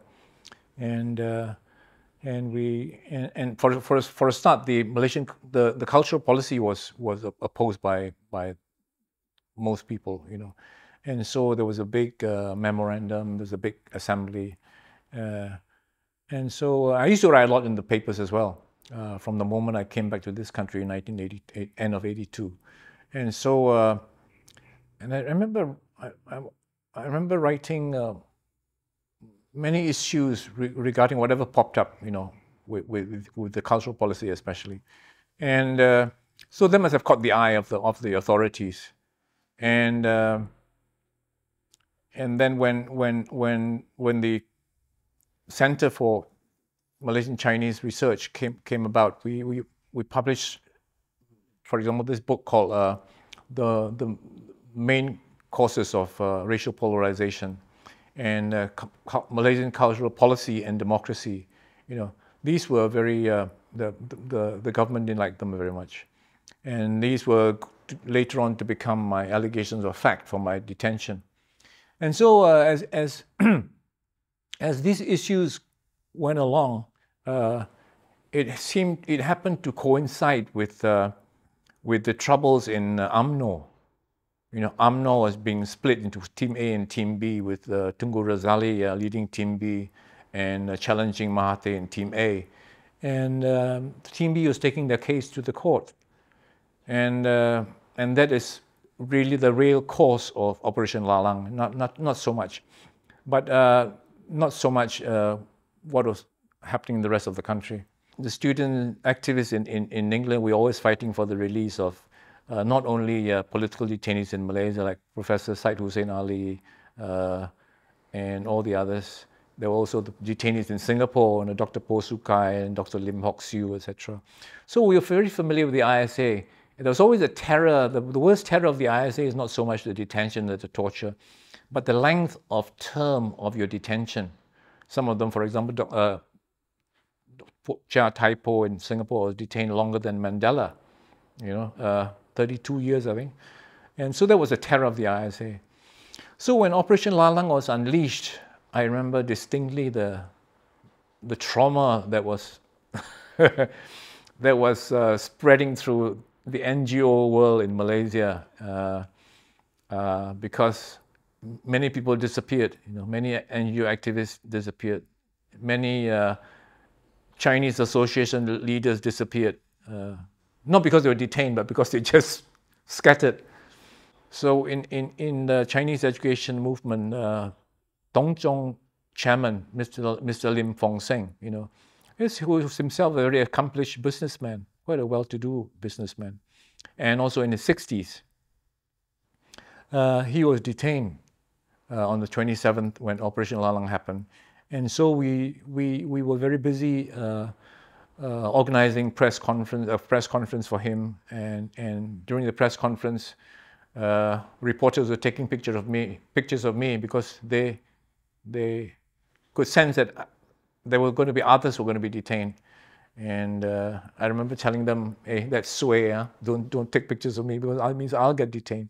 and for a start, the cultural policy was opposed by most people, and so there was a big memorandum, there's a big assembly, and so I used to write a lot in the papers as well from the moment I came back to this country in 1988, end of '82, and so and I remember writing many issues regarding whatever popped up, with the cultural policy especially, and so that must have caught the eye of the authorities. And then when the Center for Malaysian Chinese Research came about, we published, for example, this book called the Main Causes of Racial Polarization and Malaysian Cultural Policy and Democracy. These were very, the government didn't like them very much. And these were later on to become my allegations of fact for my detention. And so as as these issues went along, it happened to coincide with the troubles in UMNO. UMNO was being split into Team A and Team B, with Tunku Razali leading Team B and challenging Mahathir in Team A. And Team B was taking their case to the court. And that is really the real cause of Operation Lalang, not so much. But not so much what was happening in the rest of the country. The student activists in England, we're always fighting for the release of not only political detainees in Malaysia, like Professor Syed Hussein Ali and all the others. There were also the detainees in Singapore, and Dr. Po Sukai and Dr. Lim Hock Siew, etc. So we were very familiar with the ISA. There was always a terror. The worst terror of the ISA is not so much the detention, the torture, but the length of term of your detention. Some of them, for example, Chia Tai Po in Singapore was detained longer than Mandela, 32 years, I think. And so that was the terror of the ISA. So when Operation Lalang was unleashed, I remember distinctly the trauma that was that was spreading through the NGO world in Malaysia, because many people disappeared. Many NGO activists disappeared. Many Chinese association leaders disappeared. Not because they were detained, but because they just scattered. So in the Chinese education movement, Dongzhong chairman, Mr. Lim Fong Seng, who was himself a very accomplished businessman, quite a well-to-do businessman, and also in his 60s. He was detained on the 27th when Operation Lalang happened. And so we were very busy organizing a press conference for him. And during the press conference, reporters were taking pictures of me because they could sense that there were going to be others who were going to be detained. And I remember telling them, "Hey, that's sway, don't take pictures of me, because that means I'll get detained."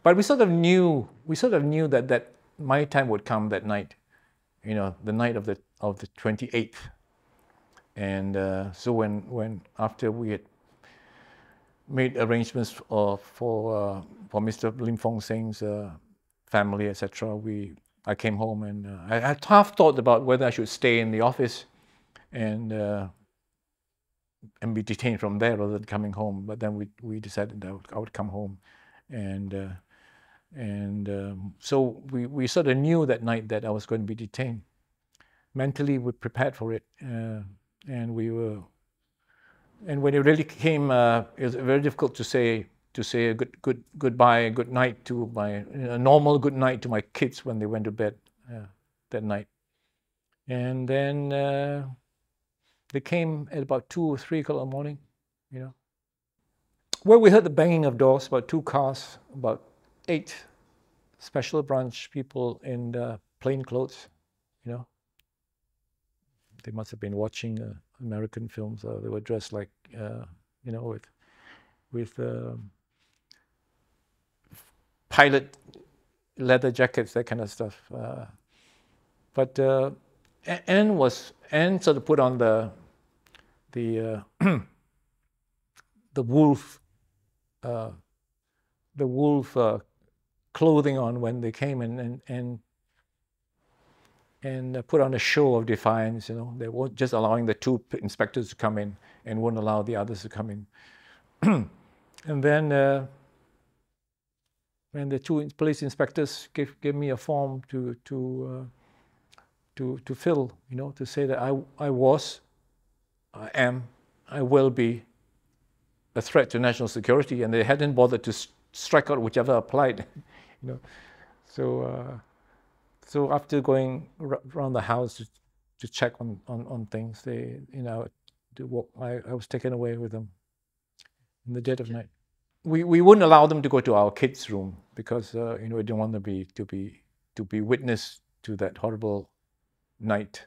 But we sort of knew that my time would come that night, the night of the 28th. And so when after we had made arrangements for Mr. Lim Fong Seng's family, etc., I came home, and I had half thought about whether I should stay in the office and be detained from there rather than coming home. But then we decided that I would come home, and so we sort of knew that night that I was going to be detained. Mentally, we prepared for it, and when it really came, it was very difficult to say a goodbye, a good night to a normal good night to my kids when they went to bed that night. And then they came at about 2 or 3 o'clock in the morning, Well, we heard the banging of doors, about 2 cars, about 8 special branch people in plain clothes, They must have been watching American films. They were dressed like, with pilot leather jackets, that kind of stuff. But Anne sort of put on the wolf clothing on when they came, and put on a show of defiance. They weren't just allowing the 2 inspectors to come in and wouldn't allow the others to come in. And then when the 2 police inspectors gave me a form to fill, to say that I am, I will be a threat to national security, and they hadn't bothered to strike out whichever applied, So after going around the house to check on things, I was taken away with them in the dead of night. We wouldn't allow them to go to our kids' room because we didn't want them to be witness to that horrible night,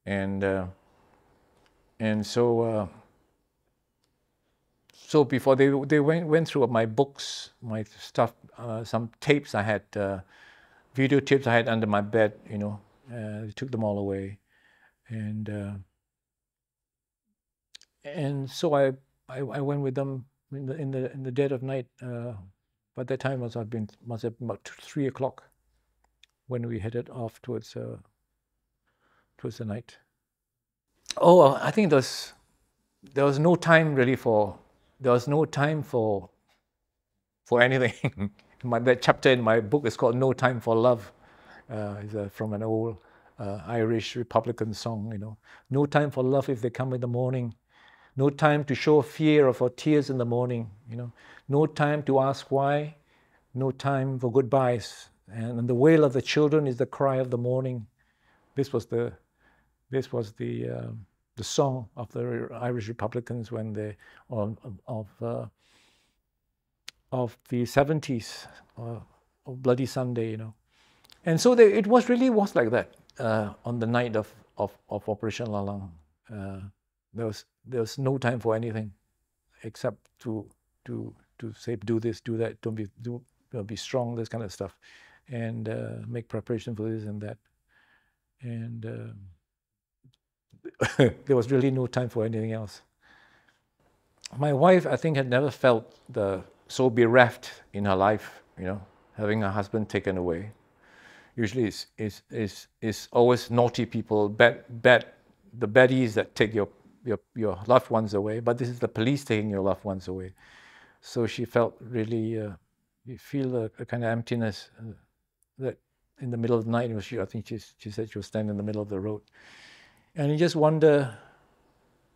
and And so before they went through my books, my stuff, some tapes I had, videotapes I had under my bed, they took them all away. And so I went with them in the dead of night. By that time must have been about 3 o'clock when we headed off towards the night. Oh, I think there was no time really for anything. That chapter in my book is called "No Time for Love." It's from an old Irish Republican song. No time for love if they come in the morning. No time to show fear or for tears in the morning. No time to ask why. No time for goodbyes. And the wail of the children is the cry of the morning. This was the song of the Irish Republicans when they of the 70s of Bloody Sunday, And so it really was like that on the night of Operation Lalang. There was no time for anything except to say, do this, do that, be strong, this kind of stuff, and make preparation for this and that. And there was really no time for anything else. My wife, I think, had never felt so bereft in her life, having her husband taken away. Usually it's always naughty people, the baddies that take your loved ones away, but this is the police taking your loved ones away. So she felt really, you feel a kind of emptiness that in the middle of the night, I think she said she was standing in the middle of the road. And you just wonder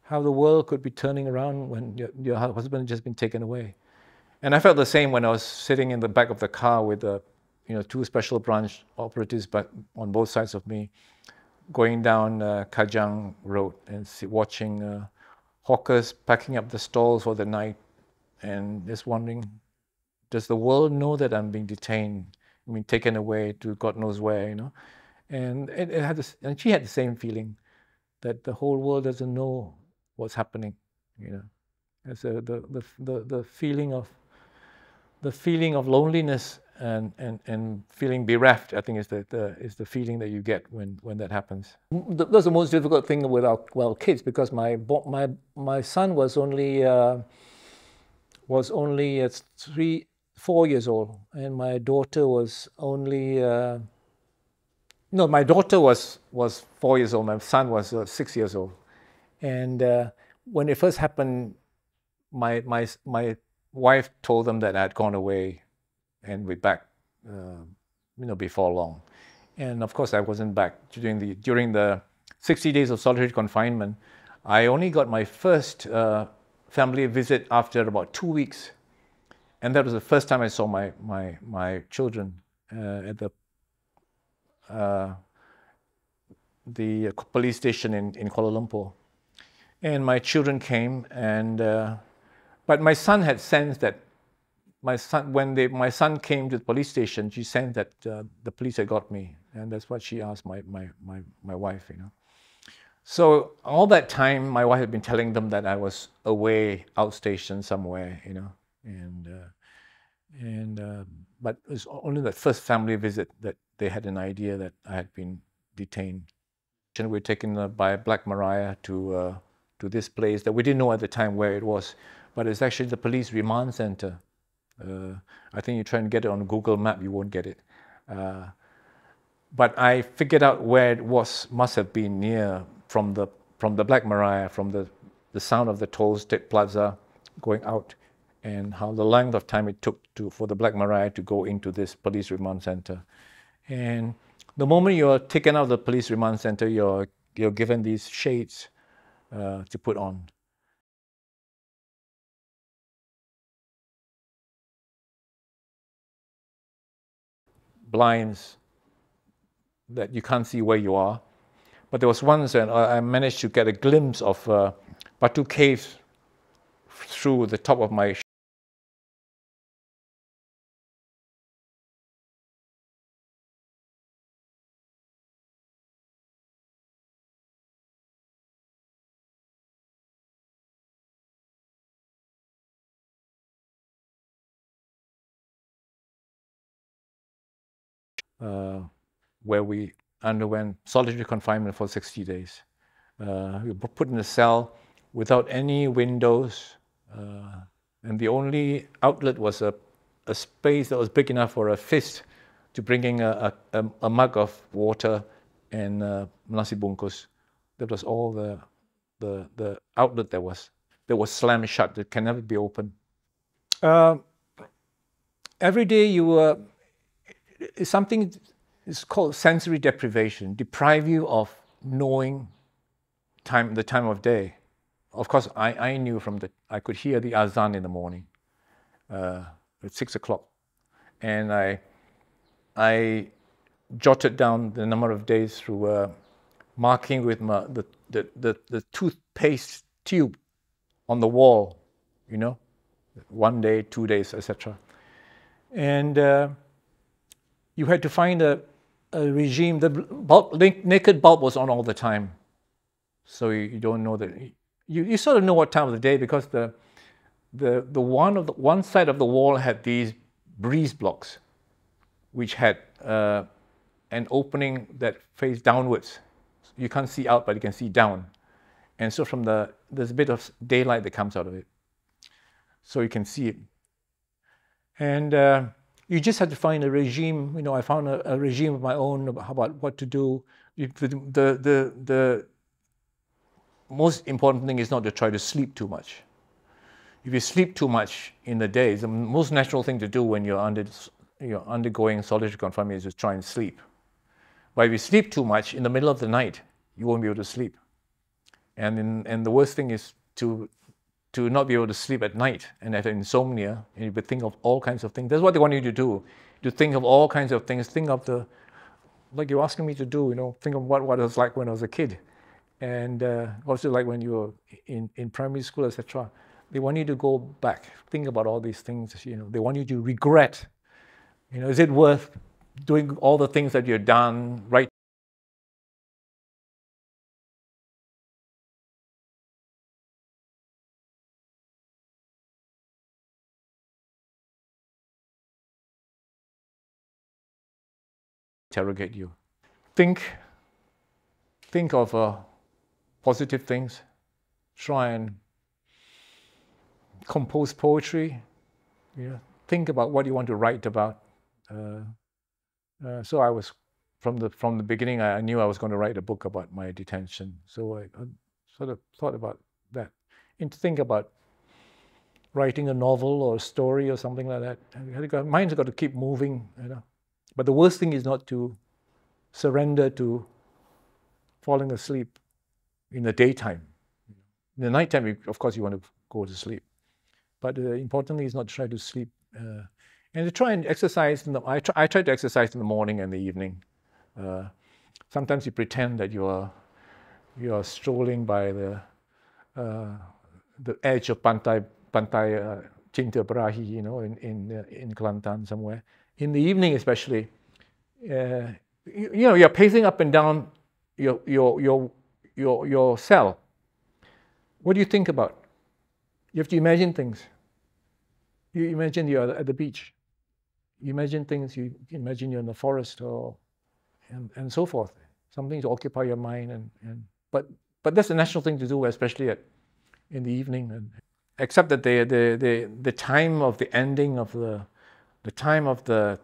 how the world could be turning around when your husband had just been taken away. And I felt the same when I was sitting in the back of the car with two special branch operatives on both sides of me, going down Kajang Road and watching hawkers packing up the stalls for the night, and just wondering, does the world know that I'm being detained? Taken away to God knows where, And and she had the same feeling that the whole world doesn't know what's happening, As the feeling of loneliness and feeling bereft, I think, is the feeling that you get when that happens. That's the most difficult thing with our kids, because my son was only 4 years old, and my daughter was only my daughter was 4 years old. My son was 6 years old, and when it first happened, my wife told them that I had gone away and be back, before long. And of course, I wasn't back during the 60 days of solitary confinement. I only got my first family visit after about 2 weeks, and that was the first time I saw my children at the police station in Kuala Lumpur. And my children came, but my son had sensed that when my son came to the police station, she sensed that the police had got me, and that's what she asked my wife, So all that time, my wife had been telling them that I was away, outstation somewhere, but it was only the first family visit that they had an idea that I had been detained. And we were taken by Black Maria to this place that we didn't know at the time where it was, but it's actually the police remand center. I think you try and get it on Google Map, you won't get it. But I figured out where it must have been near from the Black Maria, from the sound of the toll plaza going out, and how the length of time it took for the Black Maria to go into this police remand center. And the moment you're taken out of the police remand center, you're given these shades to put on. Blinds that you can't see where you are. But there was once I managed to get a glimpse of Batu Caves through the top of my where we underwent solitary confinement for 60 days. We were put in a cell without any windows, and the only outlet was a space that was big enough for a fist to bring in a mug of water and nasi bungkus. That was all the outlet that was slammed shut. It can never be opened. Every day you were, something is called sensory deprivation, deprive you of knowing the time of day. Of course, I knew I could hear the azan in the morning at 6 o'clock. And I jotted down the number of days through marking with the toothpaste tube on the wall, 1 day, 2 days, etc. And you had to find a regime. The naked bulb was on all the time, so you don't know that. You sort of know what time of the day, because the one side of the wall had these breeze blocks, which had an opening that faced downwards. You can't see out, but you can see down. And so there's a bit of daylight that comes out of it, so you can see it. And you just had to find a regime. I found a regime of my own about what to do. The most important thing is not to try to sleep too much. If you sleep too much in the day, the most natural thing to do when you're undergoing solitary confinement is to try and sleep. But if you sleep too much in the middle of the night, you won't be able to sleep. And the worst thing is to not be able to sleep at night and have insomnia, and you would think of all kinds of things. That's what they want you to do, to think of all kinds of things. Think of like you're asking me to do, think of what it was like when I was a kid. And also like when you were in primary school, etc. They want you to go back, think about all these things. They want you to regret. Is it worth doing all the things that you've done right? Interrogate you. Think of positive things. Try and compose poetry. Think about what you want to write about. So I was, from the beginning, I knew I was going to write a book about my detention. So I sort of thought about that, and to think about writing a novel or a story or something like that. Mind's got to keep moving. But the worst thing is not to surrender to falling asleep in the daytime. In the nighttime, of course, you want to go to sleep. But importantly is not to try to sleep. And to try and exercise. I try to exercise in the morning and the evening. Sometimes you pretend that you are strolling by the edge of Pantai Cinta Berahi, in Kelantan somewhere. In the evening, especially, you're pacing up and down your cell. What do you think about? You have to imagine things. You imagine you're at the beach. You imagine things. You imagine you're in the forest, and so forth. Something to occupy your mind, but that's a natural thing to do, especially in the evening. Except that the time of the ending of the time of the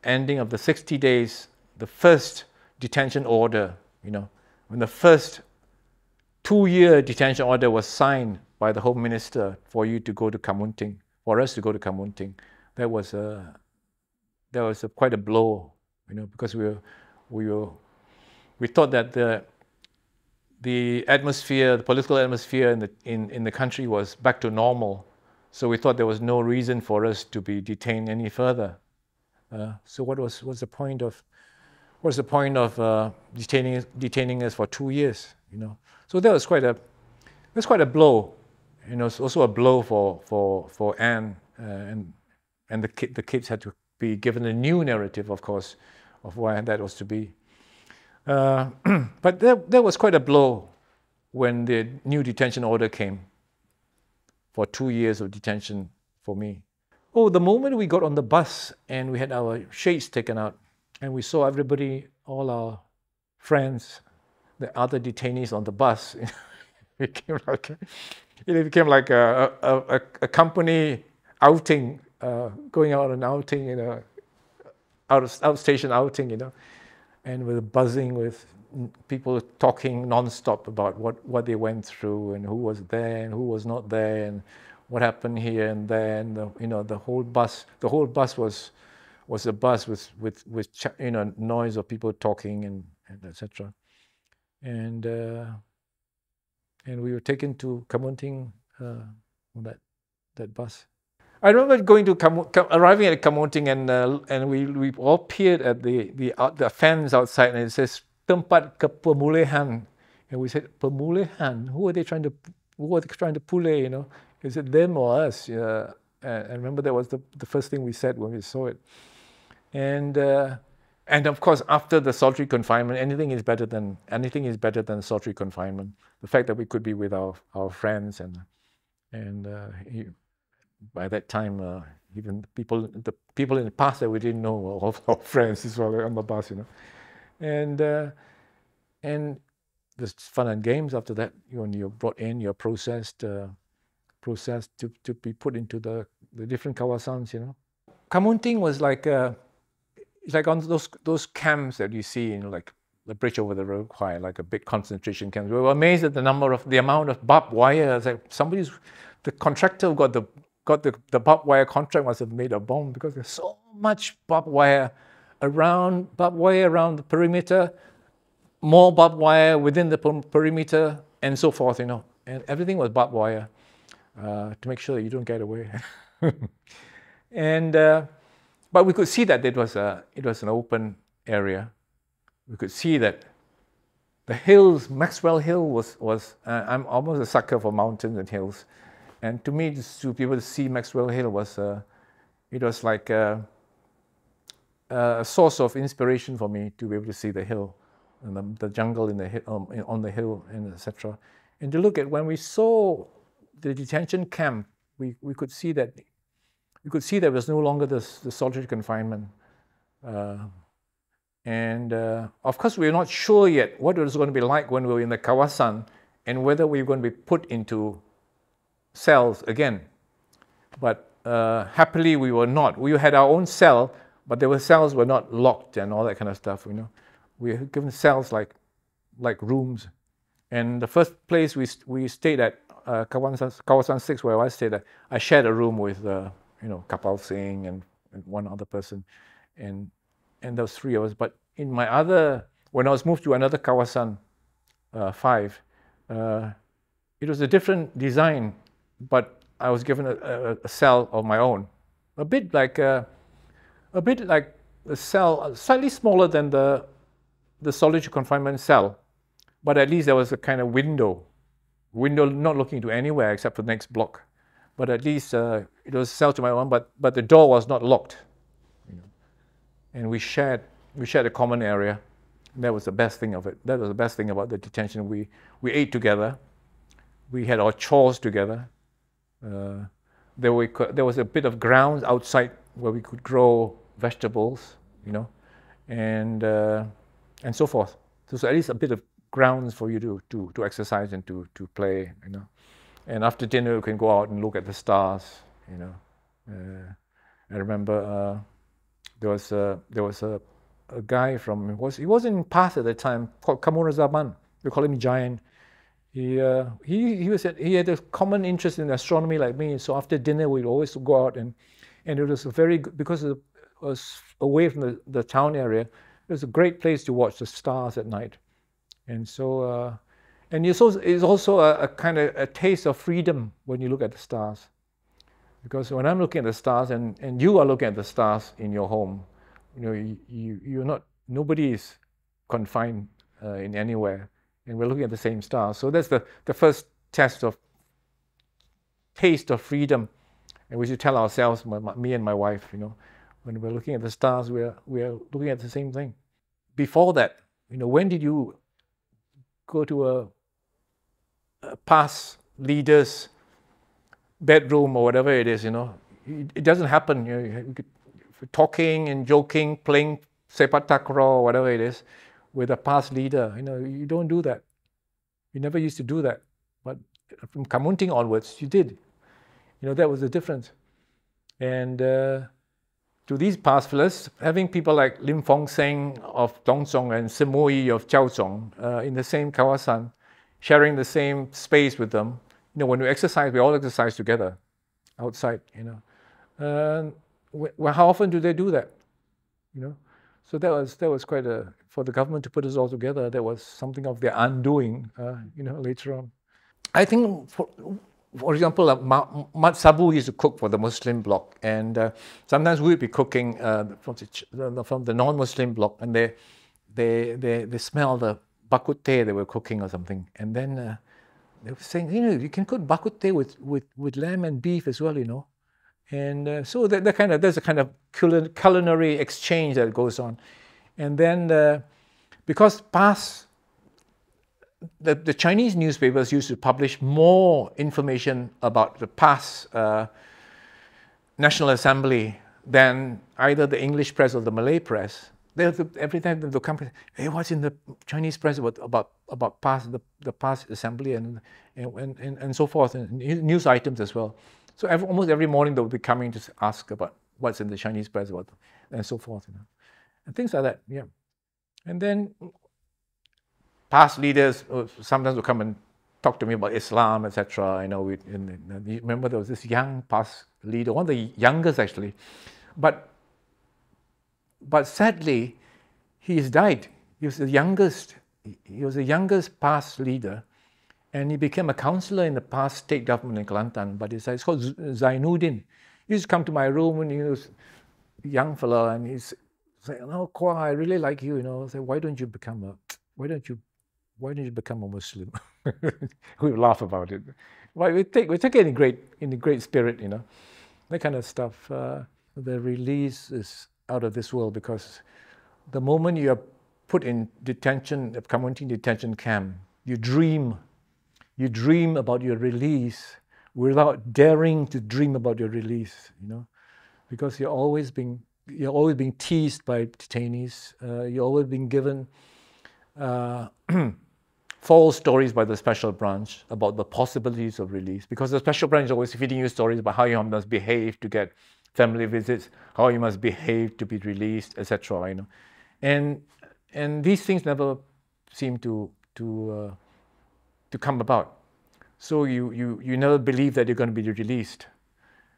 ending of the 60 days, the first detention order, when the first 2-year detention order was signed by the Home Minister for you to go to Kamunting, for us to go to Kamunting, that was quite a blow, because we thought that the atmosphere, the political atmosphere in the country was back to normal. So we thought there was no reason for us to be detained any further. So what's the point of detaining us for 2 years? So that was quite a blow. It's also a blow for Anne, and the kids had to be given a new narrative, of course, of why that was to be. But that was quite a blow when the new detention order came for 2 years of detention for me. Oh, the moment we got on the bus and we had our shades taken out and we saw everybody, all our friends, the other detainees on the bus, it became like a company outing, going out an outing, outstation outing, and with buzzing with people talking non-stop about what they went through and who was there and who was not there and what happened here and there, and the whole bus was a bus with noise of people talking and etc. And we were taken to Kamunting on that bus. I remember going to arriving at Kamunting and we all peered at the fence outside and it says tempat kepemulihan, and we said pemulihan. Who are they trying to pule? Is it them or us? And I remember that was the first thing we said when we saw it. And of course, after the solitary confinement, anything is better than solitary confinement. The fact that we could be with our friends and by that time, even the people in the past that we didn't know were all our friends as well on the bus, and there's fun and games after that. When you're brought in, you're processed to be put into the different kawasans, Kamunting was like it's like on those camps that you see, like the bridge over the road, quite like a big concentration camp. We were amazed at the amount of barbed wire. It's like the contractor got the barbed wire contract must have made a bomb, because there's so much barbed wire around the perimeter, more barbed wire within the perimeter, and so forth, and everything was barbed wire to make sure that you don't get away. And but we could see that it was an open area. We could see that the hills, Maxwell Hill was I'm almost a sucker for mountains and hills. And to me, to be able to see Maxwell Hill was like a source of inspiration for me, to be able to see the hill and the jungle in the hill, on the hill, and etc. And to look at, when we saw the detention camp, we could see that there was no longer the solitary confinement. And of course, we were not sure yet what it was going to be like when we were in the kawasan, and whether we were going to be put into cells again. But happily, we were not. We had our own cell, but cells were not locked and all that kind of stuff. We were given cells like rooms. And the first place we stayed at, Kawasan 6, where I stayed at, I shared a room with Kapal Singh and one other person, and there was 3 of us. But in when I was moved to another Kawasan 5, it was a different design, but I was given a cell of my own, a bit like a cell, slightly smaller than the solitary confinement cell, but at least there was a kind of window not looking to anywhere except for the next block. But at least it was a cell to my own, but the door was not locked. And we shared a common area. And that was the best thing of it. That was the best thing about the detention. We ate together. We had our chores together. There was a bit of ground outside where we could grow vegetables, and so forth. So at least a bit of grounds for you to exercise and to play, And after dinner, you can go out and look at the stars, I remember there was a guy he was in Perth at the time, called Kamurazaman. We call him Giant. He had a common interest in astronomy like me. So after dinner, we'd always go out, and it was a very good, because it was away from the town area. It was a great place to watch the stars at night. And so, and it's also a kind of a taste of freedom when you look at the stars. Because when I'm looking at the stars and you are looking at the stars in your home, you're not, nobody is confined in anywhere, and we're looking at the same stars. So that's the first taste of freedom, and we should tell ourselves, me and my wife, when we're looking at the stars, we're looking at the same thing. Before that, when did you go to a past leader's bedroom or whatever it is, it doesn't happen. You could, talking and joking, playing sepak takraw or whatever it is with a past leader. You don't do that. You never used to do that. But from Kamunting onwards, you did. That was the difference. And to these past fellas, having people like Lim Fong Seng of Dongzong and Simui of Jiaozhong in the same kawasan, sharing the same space with them. When we exercise, we all exercise together outside. How often do they do that? So that was quite for the government to put us all together. That was something of their undoing. Later on, I think for example, Mat Sabu used to cook for the Muslim bloc, and sometimes we would be cooking from the non-Muslim bloc, and they smell the bak kut teh they were cooking or something, and then they were saying, you can cook bak kut teh with lamb and beef as well, and so there's a kind of culinary exchange that goes on, and then because the Chinese newspapers used to publish more information about the past National Assembly than either the English press or the Malay press. Every time they'll come, hey, what's in the Chinese press about the past assembly and so forth, and news items as well. So almost every morning they'll be coming to ask about what's in the Chinese press and so forth, and things like that. Yeah, and then past leaders sometimes will come and talk to me about Islam, etc. Remember there was this young past leader, one of the youngest actually, but sadly he's died. He was the youngest. He was the youngest past leader, and he became a councillor in the past state government in Kelantan. But it's called Zainuddin. He used to come to my room when he was a young fellow, and he's saying, "Oh, Kwa, I really like you. I said, why don't you become a Muslim?" We laugh about it. We take it in a great spirit, that kind of stuff. The release is out of this world, because the moment you are put in detention, Kamunting detention camp, you dream about your release without daring to dream about your release, because you're always being teased by detainees. You're always being given false stories by the special branch about the possibilities of release, because the special branch is always feeding you stories about how you must behave to get family visits, how you must behave to be released, etc. And these things never seem to come about. So you never believe that you're going to be released.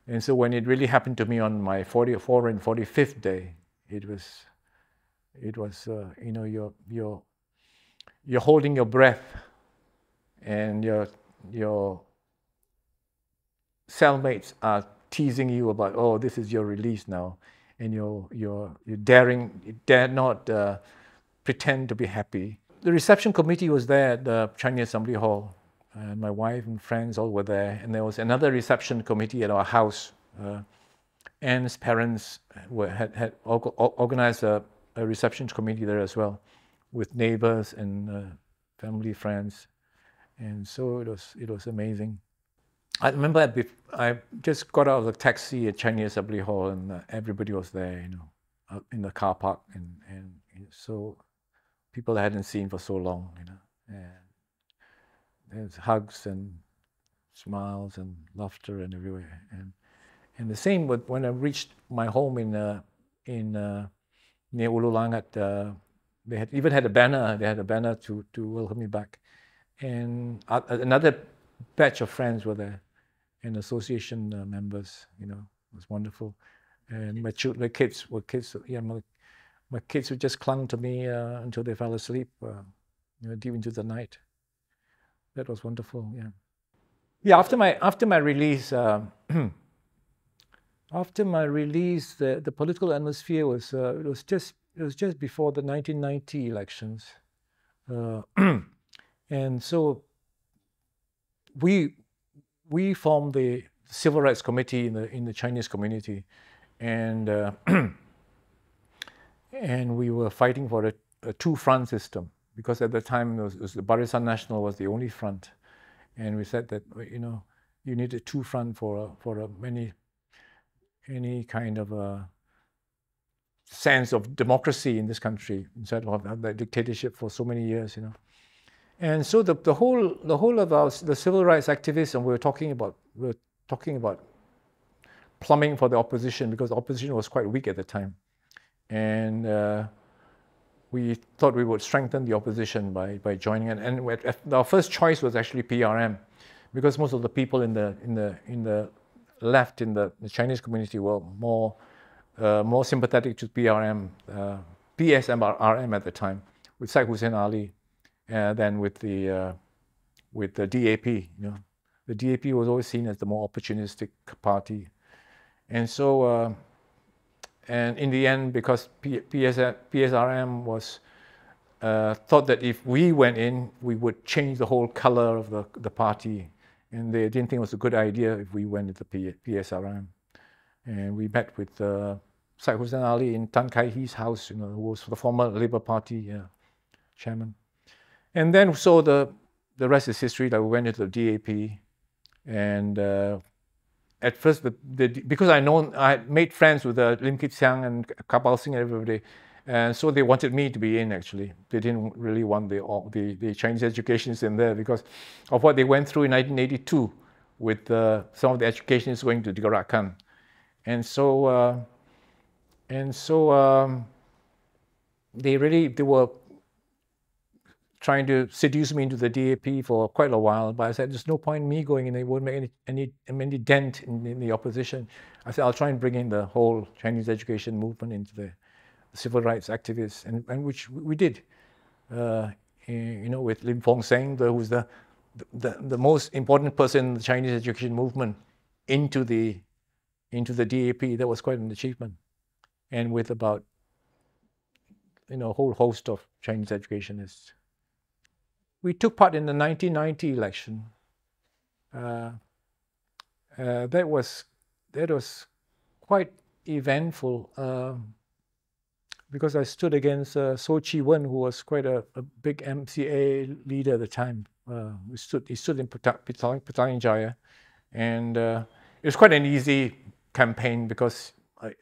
And so when it really happened to me on my 44th and 45th day, it was you're holding your breath, and your cellmates are teasing you about, oh, this is your release now, and you dare not pretend to be happy. The reception committee was there at the Chinese Assembly Hall, and my wife and friends all were there, and there was another reception committee at our house. Anne's parents had organized a reception committee there as well, with neighbors and family, friends, and so it was amazing. I remember I just got out of the taxi at Chinese Assembly Hall, and everybody was there, in the car park, and so people I hadn't seen for so long, and there's hugs and smiles and laughter and everywhere, and the same when I reached my home in near Ulu Langat. They even had a banner. They had a banner to welcome me back, and another batch of friends were there, and association members. It was wonderful, and my kids were kids. Yeah, my kids who just clung to me until they fell asleep, deep into the night. That was wonderful. Yeah, yeah. After my release, the political atmosphere was it was just before the 1990 elections, and so we formed the Civil Rights Committee in the Chinese community, and and we were fighting for a two-front system, because at the time the Barisan Nasional was the only front, and we said that you need a two-front for many kind of a sense of democracy in this country instead of that dictatorship for so many years, you know. And so the whole of the civil rights activists, and we're talking about plumbing for the opposition, because the opposition was quite weak at the time, and we thought we would strengthen the opposition by joining it. And our first choice was actually PRM, because most of the people in the left in the Chinese community were more sympathetic to PRM, PSRM at the time, with Syed Hussein Ali, than with the DAP. You know, the DAP was always seen as the more opportunistic party, and so and in the end, because PSRM was thought that if we went in, we would change the whole color of the party, and they didn't think it was a good idea if we went into PSRM. And we met with Syed Hussein Ali in Tan Kai Hee's house, you know, who was the former Labour Party chairman. And then, so the rest is history. That we went into the DAP, and at first, because I had made friends with Lim Kit Siang and Kapal Singh and everybody, and so they wanted me to be in. Actually, they didn't really want the Chinese educationists in there because of what they went through in 1982 with some of the educationists going to Digarakan. And so they were trying to seduce me into the DAP for quite a while, but I said there's no point in me going in. They won't make any dent in the opposition. I said I'll try and bring in the whole Chinese education movement into the civil rights activists, and which we did. You know, with Lim Fong Seng, who was the most important person in the Chinese education movement, into the DAP. That was quite an achievement. And with about, you know, a whole host of Chinese educationists. We took part in the 1990 election. That was quite eventful because I stood against So Chi Wen, who was quite a big MCA leader at the time. He stood in Petaling Jaya, and it was quite an easy campaign because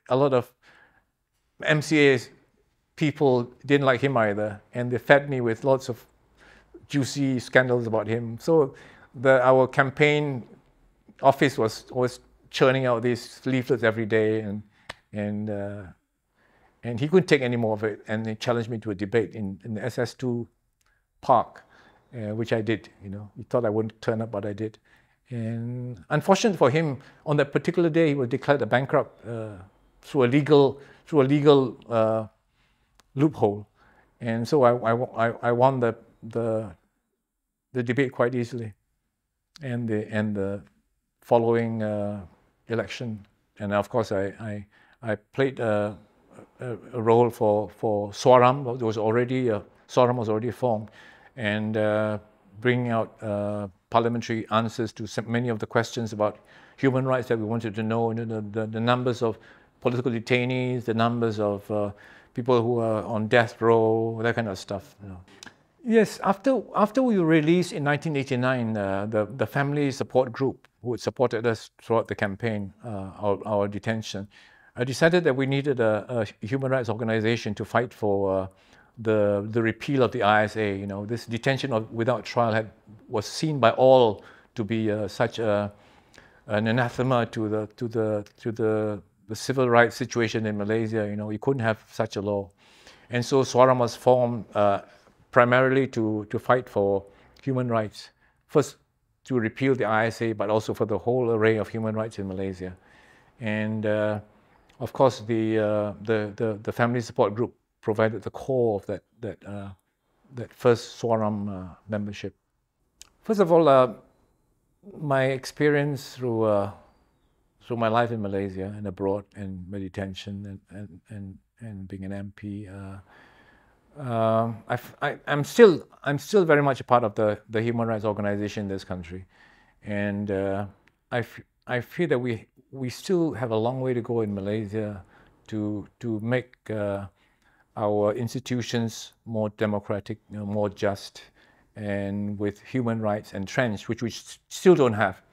a lot of MCA people didn't like him either, and they fed me with lots of juicy scandals about him. So our campaign office was always churning out these leaflets every day, and he couldn't take any more of it, and he challenged me to a debate in the SS2 park, which I did. You know, he thought I wouldn't turn up, but I did. And unfortunately for him, on that particular day, he was declared a bankrupt through a legal loophole, and so I won the debate quite easily, and the following election, and of course I played a role for SWARAM. SWARAM was already formed, and bringing out parliamentary answers to many of the questions about human rights that we wanted to know. You know, the numbers of political detainees, the numbers of people who are on death row, that kind of stuff. You know. Yes, after we were released in 1989, the family support group who had supported us throughout the campaign, our detention, decided that we needed a human rights organization to fight for the repeal of the ISA. You know, this detention without trial was seen by all to be such an anathema to the civil rights situation in Malaysia. You know, you couldn't have such a law, and so SWARAM was formed primarily to fight for human rights. First, to repeal the ISA, but also for the whole array of human rights in Malaysia. And of course, the family support group provided the core of that first SWARAM membership. First of all, my experience through my life in Malaysia and abroad, and my detention and being an MP, I'm still very much a part of the human rights organization in this country, and I feel that we still have a long way to go in Malaysia to make our institutions more democratic, you know, more just, and with human rights entrenched, which we still don't have.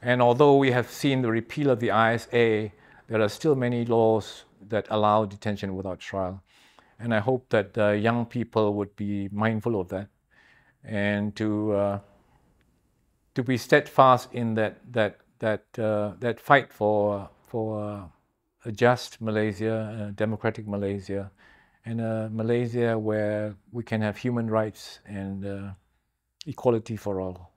And although we have seen the repeal of the ISA, there are still many laws that allow detention without trial. And I hope that young people would be mindful of that and to be steadfast in that fight for a just Malaysia, a democratic Malaysia, and a Malaysia where we can have human rights and equality for all.